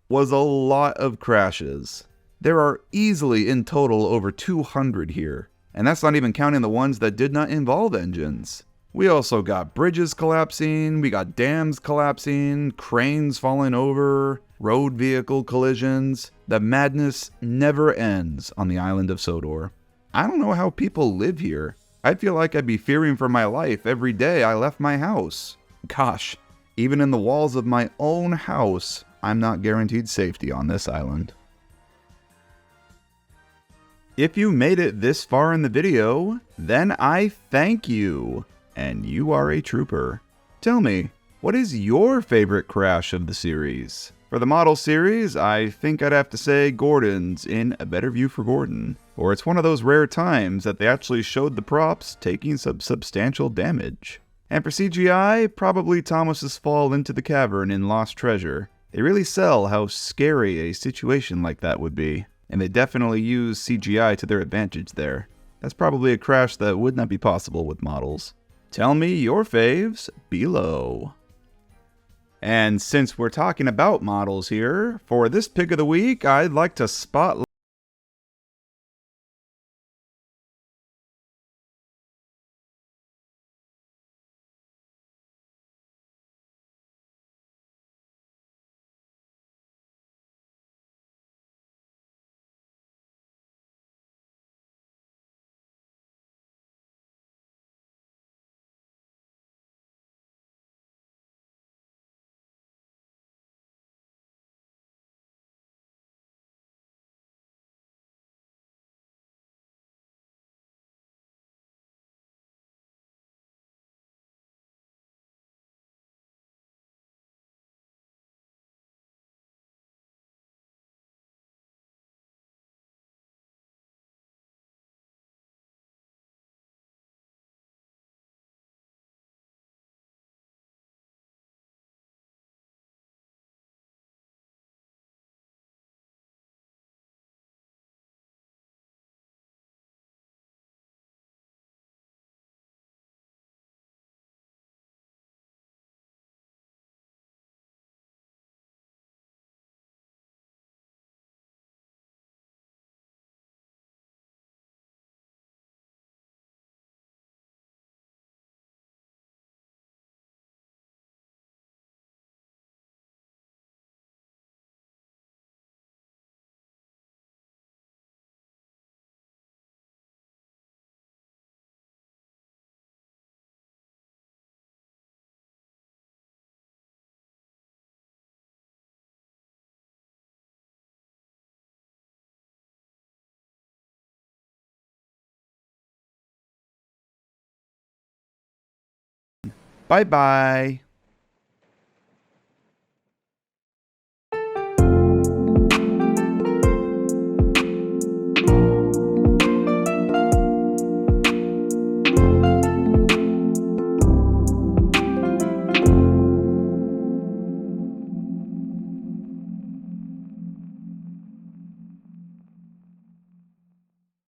was a lot of crashes. There are easily in total over 200 here, and that's not even counting the ones that did not involve engines. We also got bridges collapsing, we got dams collapsing, cranes falling over, road vehicle collisions. The madness never ends on the island of Sodor. I don't know how people live here. I feel like I'd be fearing for my life every day I left my house. Gosh, even in the walls of my own house, I'm not guaranteed safety on this island. If you made it this far in the video, then I thank you, and you are a trooper. Tell me, what is your favorite crash of the series? For the model series, I think I'd have to say Gordon's in A Better View for Gordon, or it's one of those rare times that they actually showed the props taking some substantial damage. And for CGI, probably Thomas's fall into the cavern in Lost Treasure. They really sell how scary a situation like that would be, and they definitely use CGI to their advantage there. That's probably a crash that would not be possible with models. Tell me your faves below. And since we're talking about models here, for this pick of the week, I'd like to spotlight bye-bye.